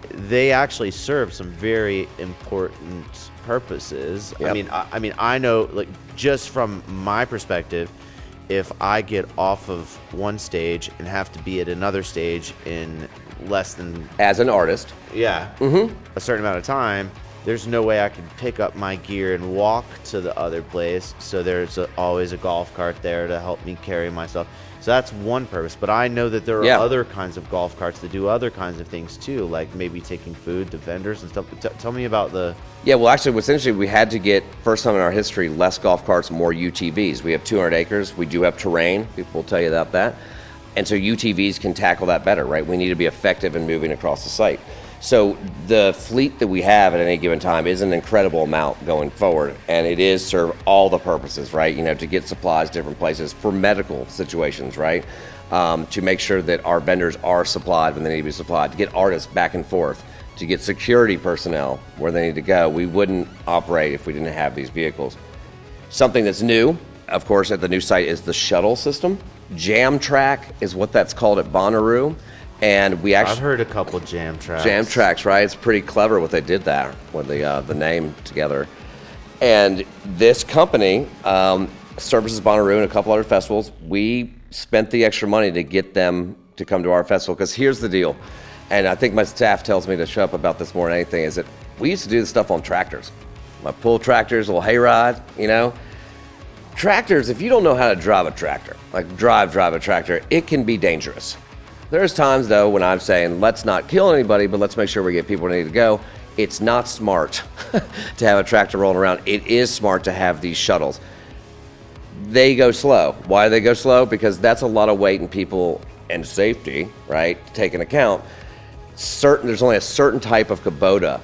they actually serve some very important purposes. Yep. I know, like, just from my perspective, if I get off of one stage and have to be at another stage in less than... As an artist. Yeah. A certain amount of time, there's no way I can pick up my gear and walk to the other place. So there's always a golf cart there to help me carry my stuff. So that's one purpose. But I know that there are other kinds of golf carts that do other kinds of things too, like maybe taking food to vendors and stuff. Tell me about the... Yeah, well, actually, what's interesting, we had to get, first time in our history, less golf carts, more UTVs. We have 200 acres. We do have terrain. People will tell you about that. And so UTVs can tackle that better, right? We need to be effective in moving across the site. So the fleet that we have at any given time is an incredible amount going forward, and it is serve all the purposes, right? You know, to get supplies different places for medical situations, right? To make sure that our vendors are supplied when they need to be supplied, to get artists back and forth, to get security personnel where they need to go. We wouldn't operate if we didn't have these vehicles. Something that's new, of course, at the new site is the shuttle system. Jam track is what that's called at Bonnaroo. And we actually... I've heard a couple jam tracks. Jam tracks, right? It's pretty clever what they did there with the name together. And this company services Bonnaroo and a couple other festivals. We spent the extra money to get them to come to our festival, because here's the deal. And I think my staff tells me to shut up about this more than anything, is that we used to do this stuff on tractors. Like pull tractors, a little hayride, you know? Tractors, if you don't know how to drive a tractor, like drive a tractor, it can be dangerous. There's times, though, when I'm saying, let's not kill anybody, but let's make sure we get people where they need to go. It's not smart to have a tractor rolling around. It is smart to have these shuttles. They go slow. Why do they go slow? Because that's a lot of weight and people and safety, right, to take into account. There's only a certain type of Kubota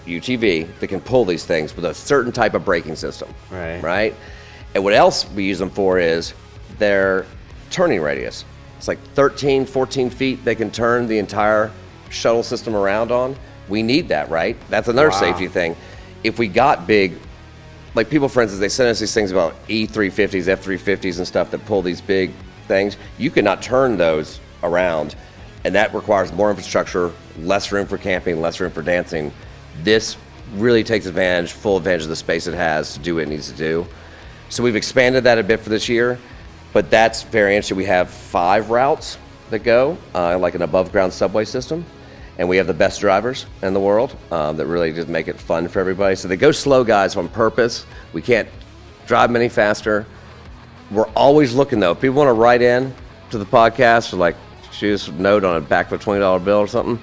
UTV that can pull these things with a certain type of braking system, right? And what else we use them for is their turning radius. It's like 13, 14 feet they can turn the entire shuttle system around on. We need that, right? That's another safety thing. If we got big, like people, for instance, they send us these things about E350s, F350s and stuff that pull these big things. You cannot turn those around, and that requires more infrastructure, less room for camping, less room for dancing. This really takes full advantage of the space it has to do what it needs to do. So we've expanded that a bit for this year. But that's very interesting. We have 5 routes that go, like an above-ground subway system. And we have the best drivers in the world that really just make it fun for everybody. So they go slow, guys, on purpose. We can't drive them any faster. We're always looking, though. If people want to write in to the podcast or, like, shoot us a note on a back of a $20 bill or something,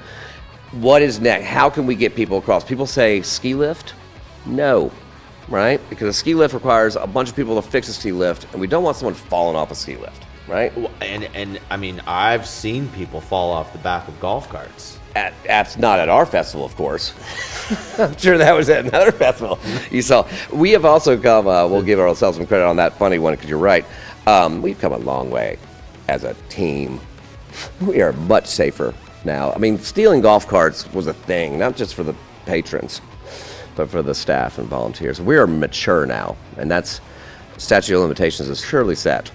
what is next? How can we get people across? People say ski lift? No. right? Because a ski lift requires a bunch of people to fix a ski lift, and we don't want someone falling off a ski lift, right? And I mean, I've seen people fall off the back of golf carts. Not at our festival, of course. I'm sure that was at another festival you saw. We have also come, we'll give ourselves some credit on that funny one, because you're right. We've come a long way as a team. We are much safer now. I mean, stealing golf carts was a thing, not just for the patrons, but for the staff and volunteers. We are mature now, and that's statute of limitations is surely set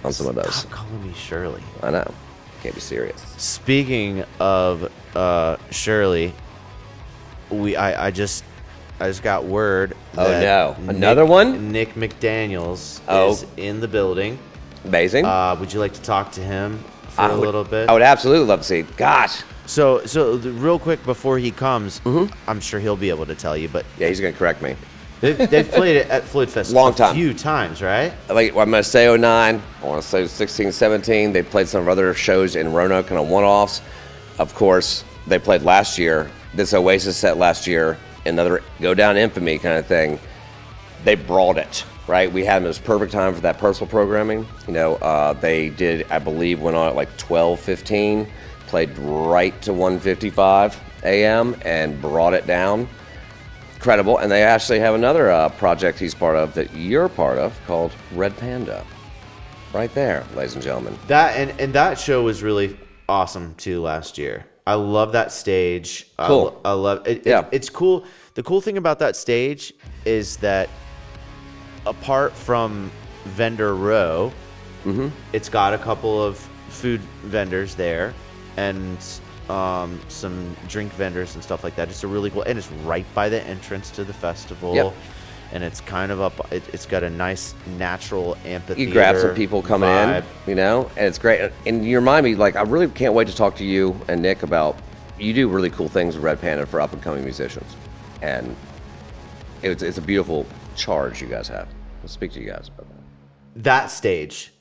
on some of those. Stop calling me Shirley. I know. Can't be serious. Speaking of Shirley, I just got word. Oh that no, another one? Nick MacDaniels is in the building. Amazing. Would you like to talk to him for a little bit? I would absolutely love to see. Gosh. So real quick before he comes, I'm sure he'll be able to tell you. But Yeah, he's going to correct me. they've played it at FloydFest a few times, right? Like, I'm going to say 09. I want to say 16, 17. They played some other shows in Roanoke, kind of one-offs. Of course, they played last year. This Oasis set last year, another go down infamy kind of thing. They brought it, right? We had them. It was perfect time for that personal programming. You know, they did, I believe, went on at like 12:15, played right to 1:55 a.m. and brought it down. Incredible. And they actually have another project he's part of that you're part of called Red Panda. Right there, ladies and gentlemen. That and that show was really awesome too last year. I love that stage. Cool. I love it. Yeah. It's cool. The cool thing about that stage is that apart from vendor row, it's got a couple of food vendors there and some drink vendors and stuff like that. It's a really cool, and it's right by the entrance to the festival. Yep. And it's kind of up. It's got a nice natural amphitheater. You grab some people coming vibe. in, you know, and it's great. And you remind me, like, I really can't wait to talk to you and Nick about, you do really cool things with Red Panda for up-and-coming musicians. And it's a beautiful charge you guys have. Let's speak to you guys about that. That stage,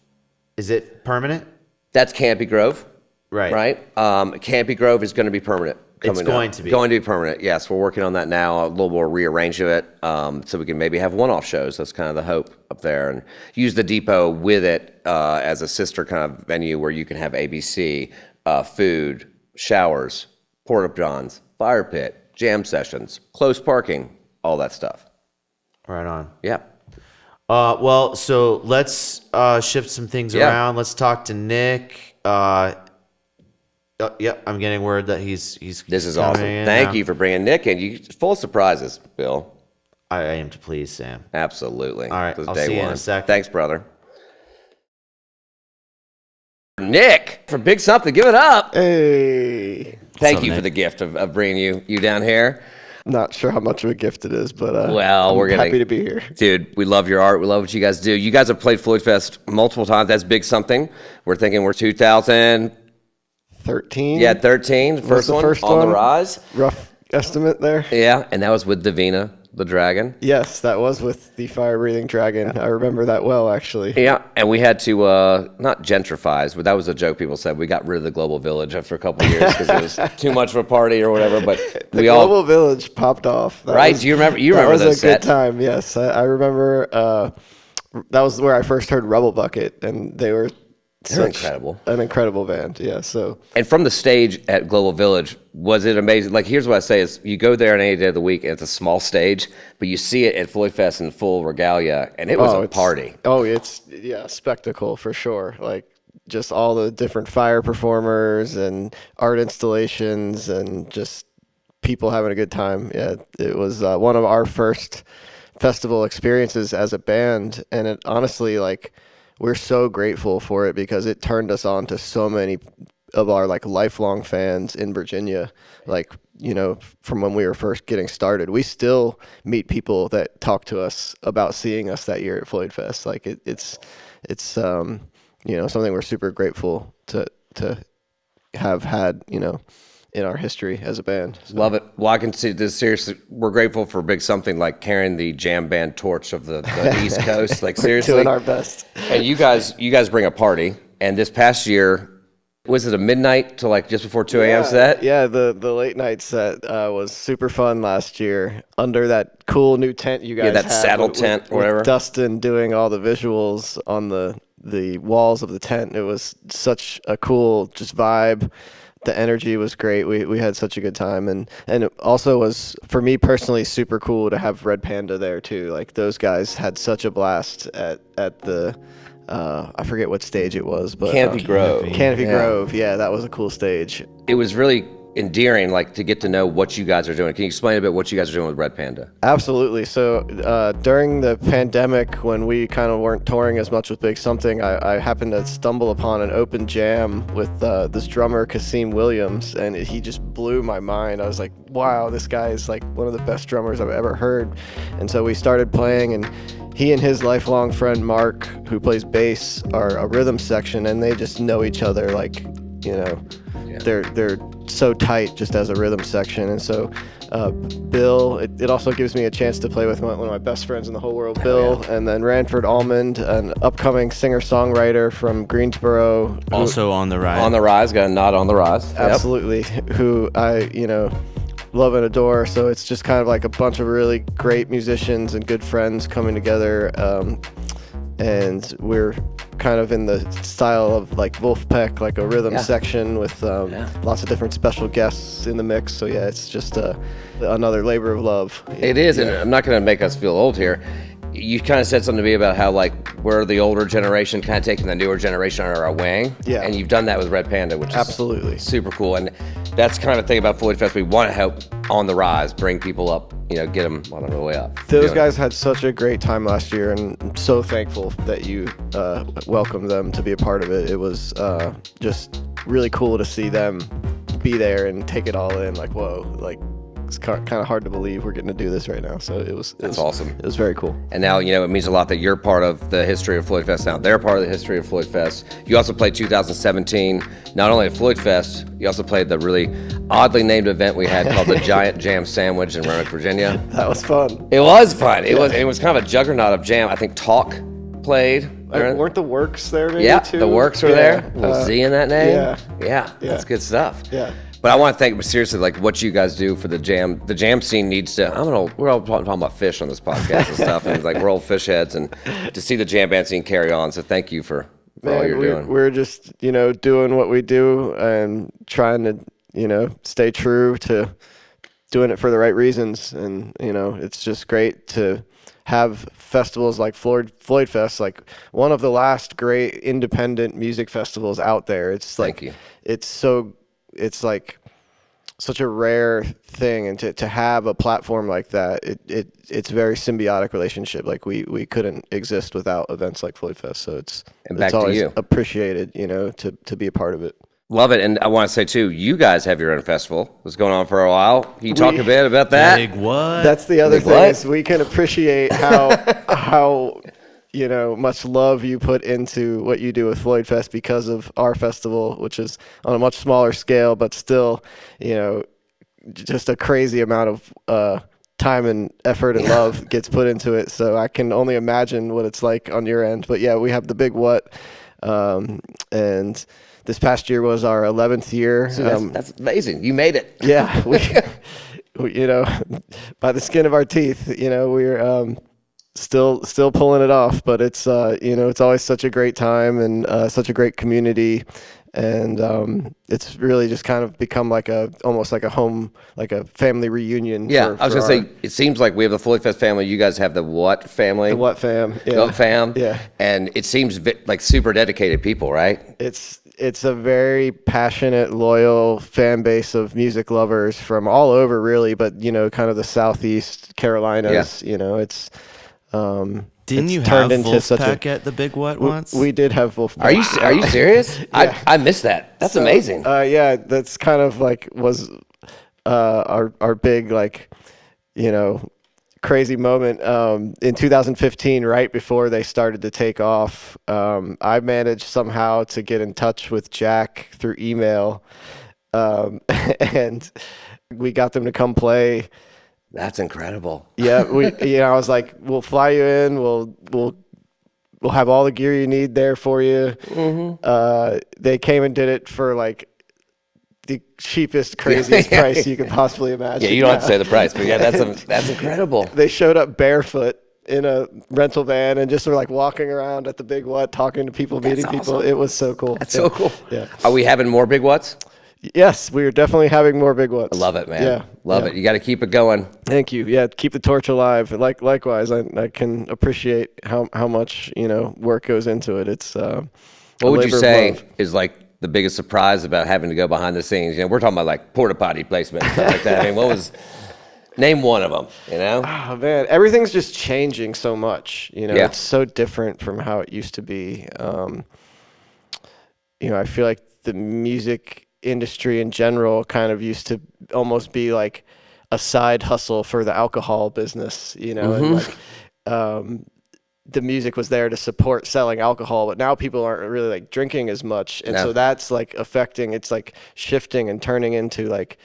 is it permanent? That's Campy Grove. Right. Campy Grove is going to be permanent. It's going to be. Going to be permanent, yes. We're working on that now, a little more rearrange of it, so we can maybe have one-off shows. That's kind of the hope up there. And use the depot with it as a sister kind of venue where you can have ABC, food, showers, porta-johns, fire pit, jam sessions, close parking, all that stuff. Right on. Yeah. Well, so let's shift some things around. Let's talk to Nick. Yep, I'm getting word that he's This is awesome. Thank you for bringing Nick in. You full of surprises, Bill. I aim to please, Sam. Absolutely. All right, This is I'll day see you one. in a second. Thanks, brother. Nick, for Big Something, give it up. Hey. Thank up, you Nick? for the gift of bringing you down here. Not sure how much of a gift it is, but We're happy to be here. Dude, we love your art. We love what you guys do. You guys have played FloydFest multiple times. That's Big Something. We're thinking we're 2013. 13? Yeah, 13. First the one first on the one? rise. Rough estimate there. Yeah, and that was with Davina, the dragon. Yes, that was with the fire-breathing dragon. I remember that well, actually. Yeah, and we had to not gentrify, but that was a joke people said. We got rid of the Global Village after a couple of years because it was too much of a party or whatever. But The Global Village popped off. That right? was- Do you remember? You that remember was those a good sets? time, yes. I remember that was where I first heard Rebel Bucket, and they were incredible. An incredible band, yeah. So And from the stage at Global Village, was it amazing? Like, here's what I say is you go there on any day of the week, and it's a small stage, but you see it at FloydFest in full regalia, and it was a party. It's spectacle for sure. Like, just all the different fire performers and art installations and just people having a good time. Yeah, it was one of our first festival experiences as a band, and it honestly, like, we're so grateful for it because it turned us on to so many of our like lifelong fans in Virginia. Like, you know, from when we were first getting started, we still meet people that talk to us about seeing us that year at FloydFest. Like it's you know, something we're super grateful to have had, you know, in our history as a band. So. Love it. Well, I can see this seriously. We're grateful for Big Something, like carrying the jam band torch of the East Coast. Like, seriously, doing our best. And you guys bring a party. And this past year, Was it a midnight to like just before 2 a.m. set? Yeah, the late night set was super fun last year under that cool new tent you guys that had saddle tent, or whatever. with Dustin doing all the visuals on the walls of the tent. It was such a cool just vibe. The energy was great. We had such a good time, and it also was, for me personally, super cool to have Red Panda there too. Like, those guys had such a blast at the I forget what stage it was, but Canopy Grove. Canopy Grove, yeah, that was a cool stage. It was really endearing, like, to get to know what you guys are doing. Can you explain a bit what you guys are doing with Red Panda? Absolutely. So during the pandemic, when we kind of weren't touring as much with Big Something, I happened to stumble upon an open jam with this drummer, Kasim Williams, and he just blew my mind. I was like, wow, this guy is like one of the best drummers I've ever heard. And so we started playing, and he and his lifelong friend Mark, who plays bass, are a rhythm section, and they just know each other like, you know, they're so tight just as a rhythm section. And so Bill, it also gives me a chance to play with one of my best friends in the whole world, Bill, and then Ranford Almond, an upcoming singer-songwriter from Greensboro. Also on the rise. On the rise, got a nod on the rise. Absolutely. Who I, love and adore. So it's just kind of like a bunch of really great musicians and good friends coming together. And we're kind of in the style of like Wolfpack, like a rhythm section with lots of different special guests in the mix. So yeah, it's just another labor of love. It is, and I'm not going to make us feel old here. You kind of said something to me about how, like, we're the older generation kind of taking the newer generation under our wing. Yeah. And you've done that with Red Panda, which is absolutely super cool. And that's kind of the thing about FloydFest. We want to help on the rise, bring people up, get them on their way up. Those guys had such a great time last year, and I'm so thankful that you welcomed them to be a part of it. It was just really cool to see them be there and take it all in. Like, whoa, like, it's kind of hard to believe we're getting to do this right now. So it was awesome. It was very cool. And now, it means a lot that you're part of the history of FloydFest now. They're part of the history of FloydFest. You also played 2017, not only at FloydFest, you also played the really oddly named event we had called the Giant Jam Sandwich in Roanoke, Virginia. That was fun. It was fun. It was kind of a juggernaut of jam. I think Talk played. Weren't the Works there maybe too? The Works were there. A little Z in that name. Yeah. That's good stuff. Yeah. But I want to thank, seriously, like, what you guys do for the jam. The jam scene needs to, we're all talking about fish on this podcast and stuff, and like, we're old fish heads, and to see the jam band scene carry on. So thank you for all you're doing. We're just, doing what we do and trying to, stay true to doing it for the right reasons. And, it's just great to have festivals like FloydFest, like one of the last great independent music festivals out there. It's like, it's like such a rare thing, and to have a platform like that, it's a very symbiotic relationship. Like we couldn't exist without events like FloydFest. So it's always appreciated, to be a part of it. Love it. And I want to say too, you guys have your own festival. It's going on for a while. Can you talk a bit about that? Big what? That's the other thing, is we can appreciate how much love you put into what you do with FloydFest because of our festival, which is on a much smaller scale, but still, just a crazy amount of time and effort and love gets put into it. So I can only imagine what it's like on your end. But yeah, we have the Big What, and this past year was our 11th year. So that's amazing. You made it. Yeah, we by the skin of our teeth. We're still pulling it off, but it's it's always such a great time and such a great community, and it's really just kind of become almost like a home, like a family reunion. Yeah, I was gonna say, it seems like we have the FloydFest family. You guys have the What family? The What fam? Yeah. What fam? Yeah. And it seems like super dedicated people, right? It's a very passionate, loyal fan base of music lovers from all over, really, but kind of the Southeast Carolinas. Yeah. It's Didn't you turned have into Wolfpack at the Big What once? We did have Wolfpack. Are you serious? Yeah. I missed that. That's amazing. Yeah, that's kind of was our big crazy moment in 2015, right before they started to take off. I managed somehow to get in touch with Jack through email, and we got them to come play. That's incredible. Yeah, I was like, we'll fly you in, we'll we'll have all the gear you need there for you. They came and did it for like the cheapest, craziest price you could possibly imagine. Yeah, you don't have to say the price, but yeah, that's incredible. They showed up barefoot in a rental van and just were like walking around at the Big What, talking to people, meeting people. It was so cool. That's so cool. Yeah. Are we having more Big What's? Yes, we are definitely having more Big What's. I love it, man. Yeah. Love it. You got to keep it going. Thank you. Yeah, keep the torch alive. Likewise, I can appreciate how much, work goes into it. It's what would you labor of say love. is like the biggest surprise about having to go behind the scenes? We're talking about like porta potty placement and stuff like that. I mean, name one of them, Oh man, everything's just changing so much. Yeah. It's so different from how it used to be. I feel like the music industry in general kind of used to almost be like a side hustle for the alcohol business, and like the music was there to support selling alcohol, but now people aren't really like drinking as much, and so that's like it's like shifting and turning into like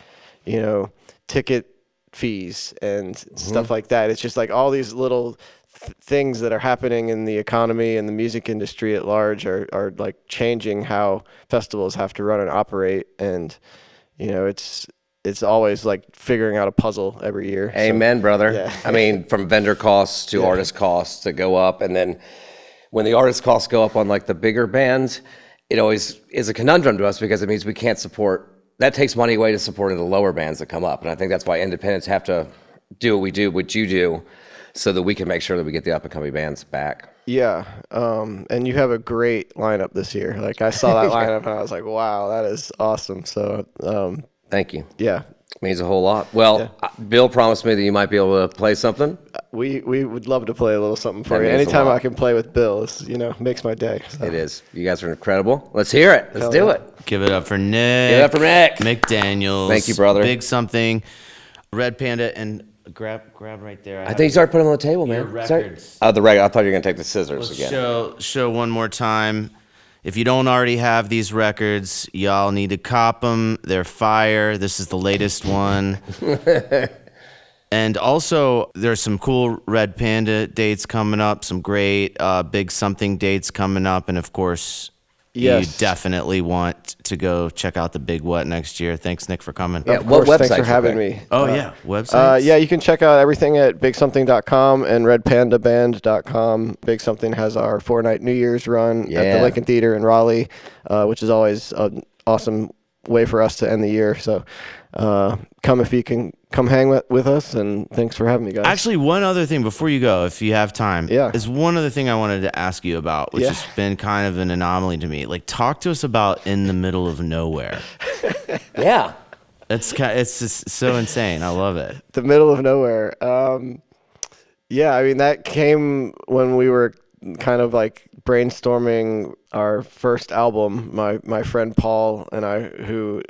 ticket fees and stuff like that. It's just like all these little things that are happening in the economy and the music industry at large are like changing how festivals have to run and operate, and it's always like figuring out a puzzle every year. Amen, brother. Yeah. I mean, from vendor costs to artist costs to go up, and then when the artist costs go up on like the bigger bands, it always is a conundrum to us because it means we can't support. That takes money away to support the lower bands that come up, and I think that's why independents have to do what we do, what you do, so that we can make sure that we get the up and coming bands back. Yeah, and you have a great lineup this year. Like I saw that lineup and I was like, wow, that is awesome. So Thank you. yeah, Means a whole lot. Well, Bill promised me that you might be able to play something. we would love to play a little something for That you. means a Anytime lot. I can play with Bill, makes my day. So. It is. You guys are incredible. Let's hear it. Let's Hell do yeah. it. Give it up for Nick. Give it up for Nick. MacDaniels. Thank you, brother. Big something. Red Panda and grab right there. I think you started putting them on the table, man. Your Sorry. records. Oh, the record. I thought you were going to take the scissors Let's again. show one more time. If you don't already have these records, y'all need to cop them. They're fire. This is the latest one. And also, there's some cool Red Panda dates coming up, some great Big Something dates coming up, and of course, Yes. you definitely want to go check out the Big What next year. Thanks, Nick, for coming. Yeah, Of what course, thanks websites for you having pick? me. Oh, yeah. Websites? Yeah, you can check out everything at bigsomething.com and redpandaband.com. Big Something has our 4-night New Year's run at Yeah. the Lincoln Theater in Raleigh, which is always an awesome way for us to end the year. So come if you can come hang with us, and thanks for having me, guys. Actually, one other thing before you go, if you have time, Yeah. is one other thing I wanted to ask you about, which Yeah. has been kind of an anomaly to me. Like, talk to us about In the Middle of Nowhere. Yeah. It's just so insane. I love it. The middle of nowhere. Yeah, I mean, that came when we were kind of like brainstorming our first album. My friend Paul and I, who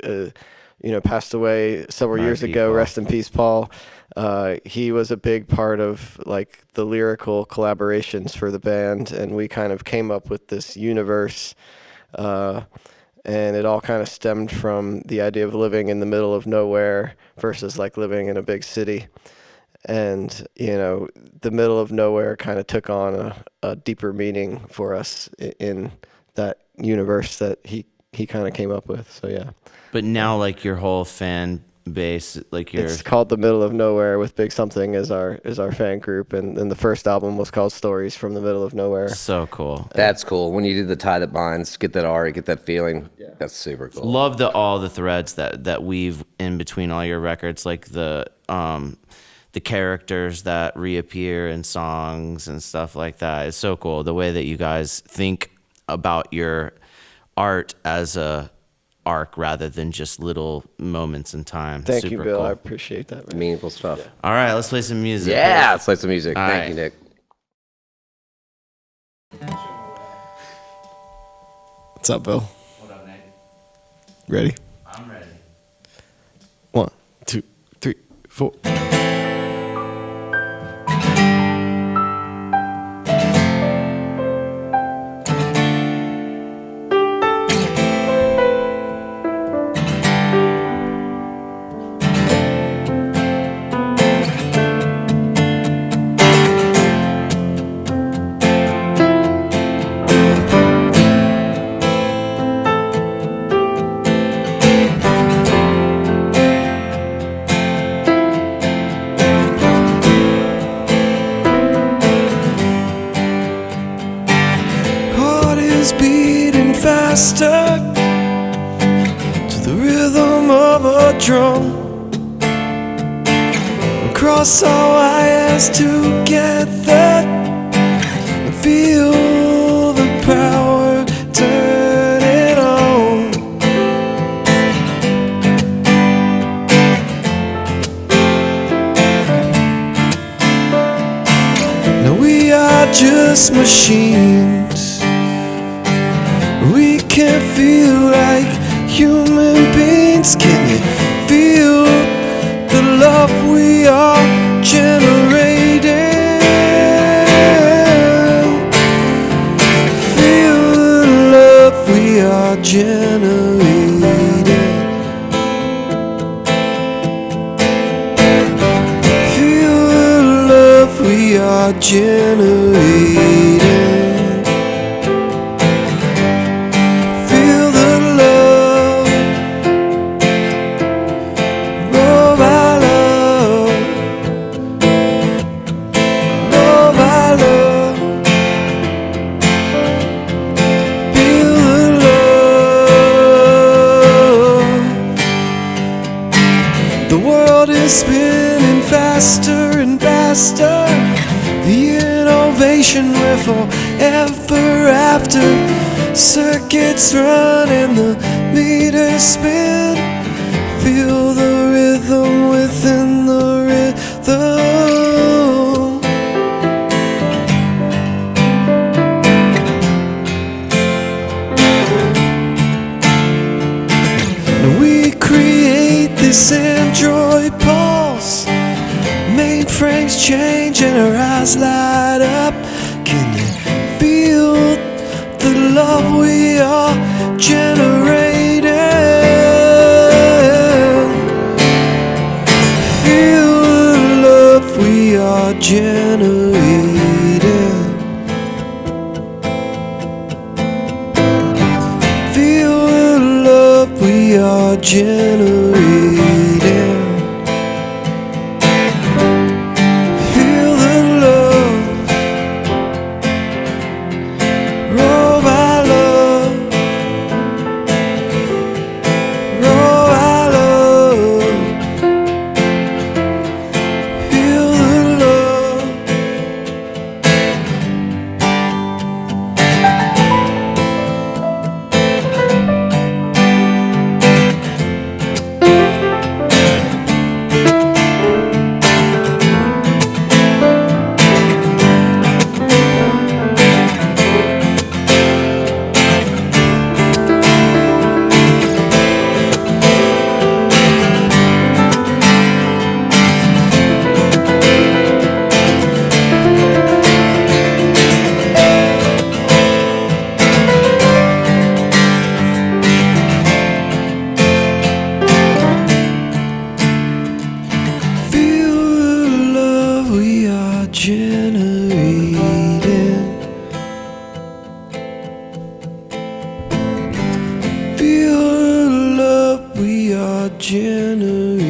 passed away several years R.I.P. ago. Paul. Rest in peace, Paul. He was a big part of like the lyrical collaborations for the band, and we kind of came up with this universe. And it all kind of stemmed from the idea of living in the middle of nowhere versus like living in a big city. And, the middle of nowhere kind of took on a deeper meaning for us in that universe that he kind of came up with. So, yeah. But now, like, your whole fan base, like, It's called The Middle of Nowhere with Big Something as our fan group. And the first album was called Stories from the Middle of Nowhere. so cool. That's cool. When you do the tie that binds, get that art, get that feeling. Yeah. That's super cool. Love all the threads that weave in between all your records, like the characters that reappear in songs and stuff like that. It's so cool the way that you guys think about your art as a arc rather than just little moments in time. Thank Super you, Bill. cool. I appreciate that, man. Meaningful stuff. All right, let's play some music. Yeah. Let's play some music. All Thank right. you, Nick. What's up, Bill? What up, Nate? Ready? I'm ready. 1, 2, 3, 4. of a drum. Cross our wires together and feel the power turn it on. Now we are just machines. We can't feel like human beings. Can you feel the love we are generating? Feel the love we are generating. Feel the love we are generating. Feel the love. Love our love. Love our love. Feel the love. The world is spinning faster and faster. The innovation we're forever after. Circuits run and the meters spin. Feel the rhythm within the rhythm. We create this android pulse. Mainframes change and our eyes light up. Can you feel the love we are generating? Feel the love we are generating. Feel the love we are generating. Feel the love. Roll our love. Roll our love. Feel the love. Feel the love we are generating. Feel the love we are generating.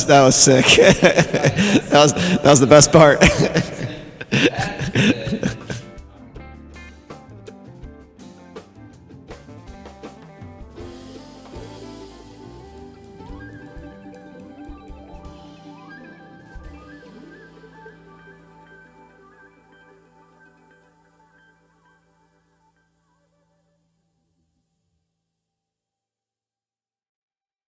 That was sick. that was the best part.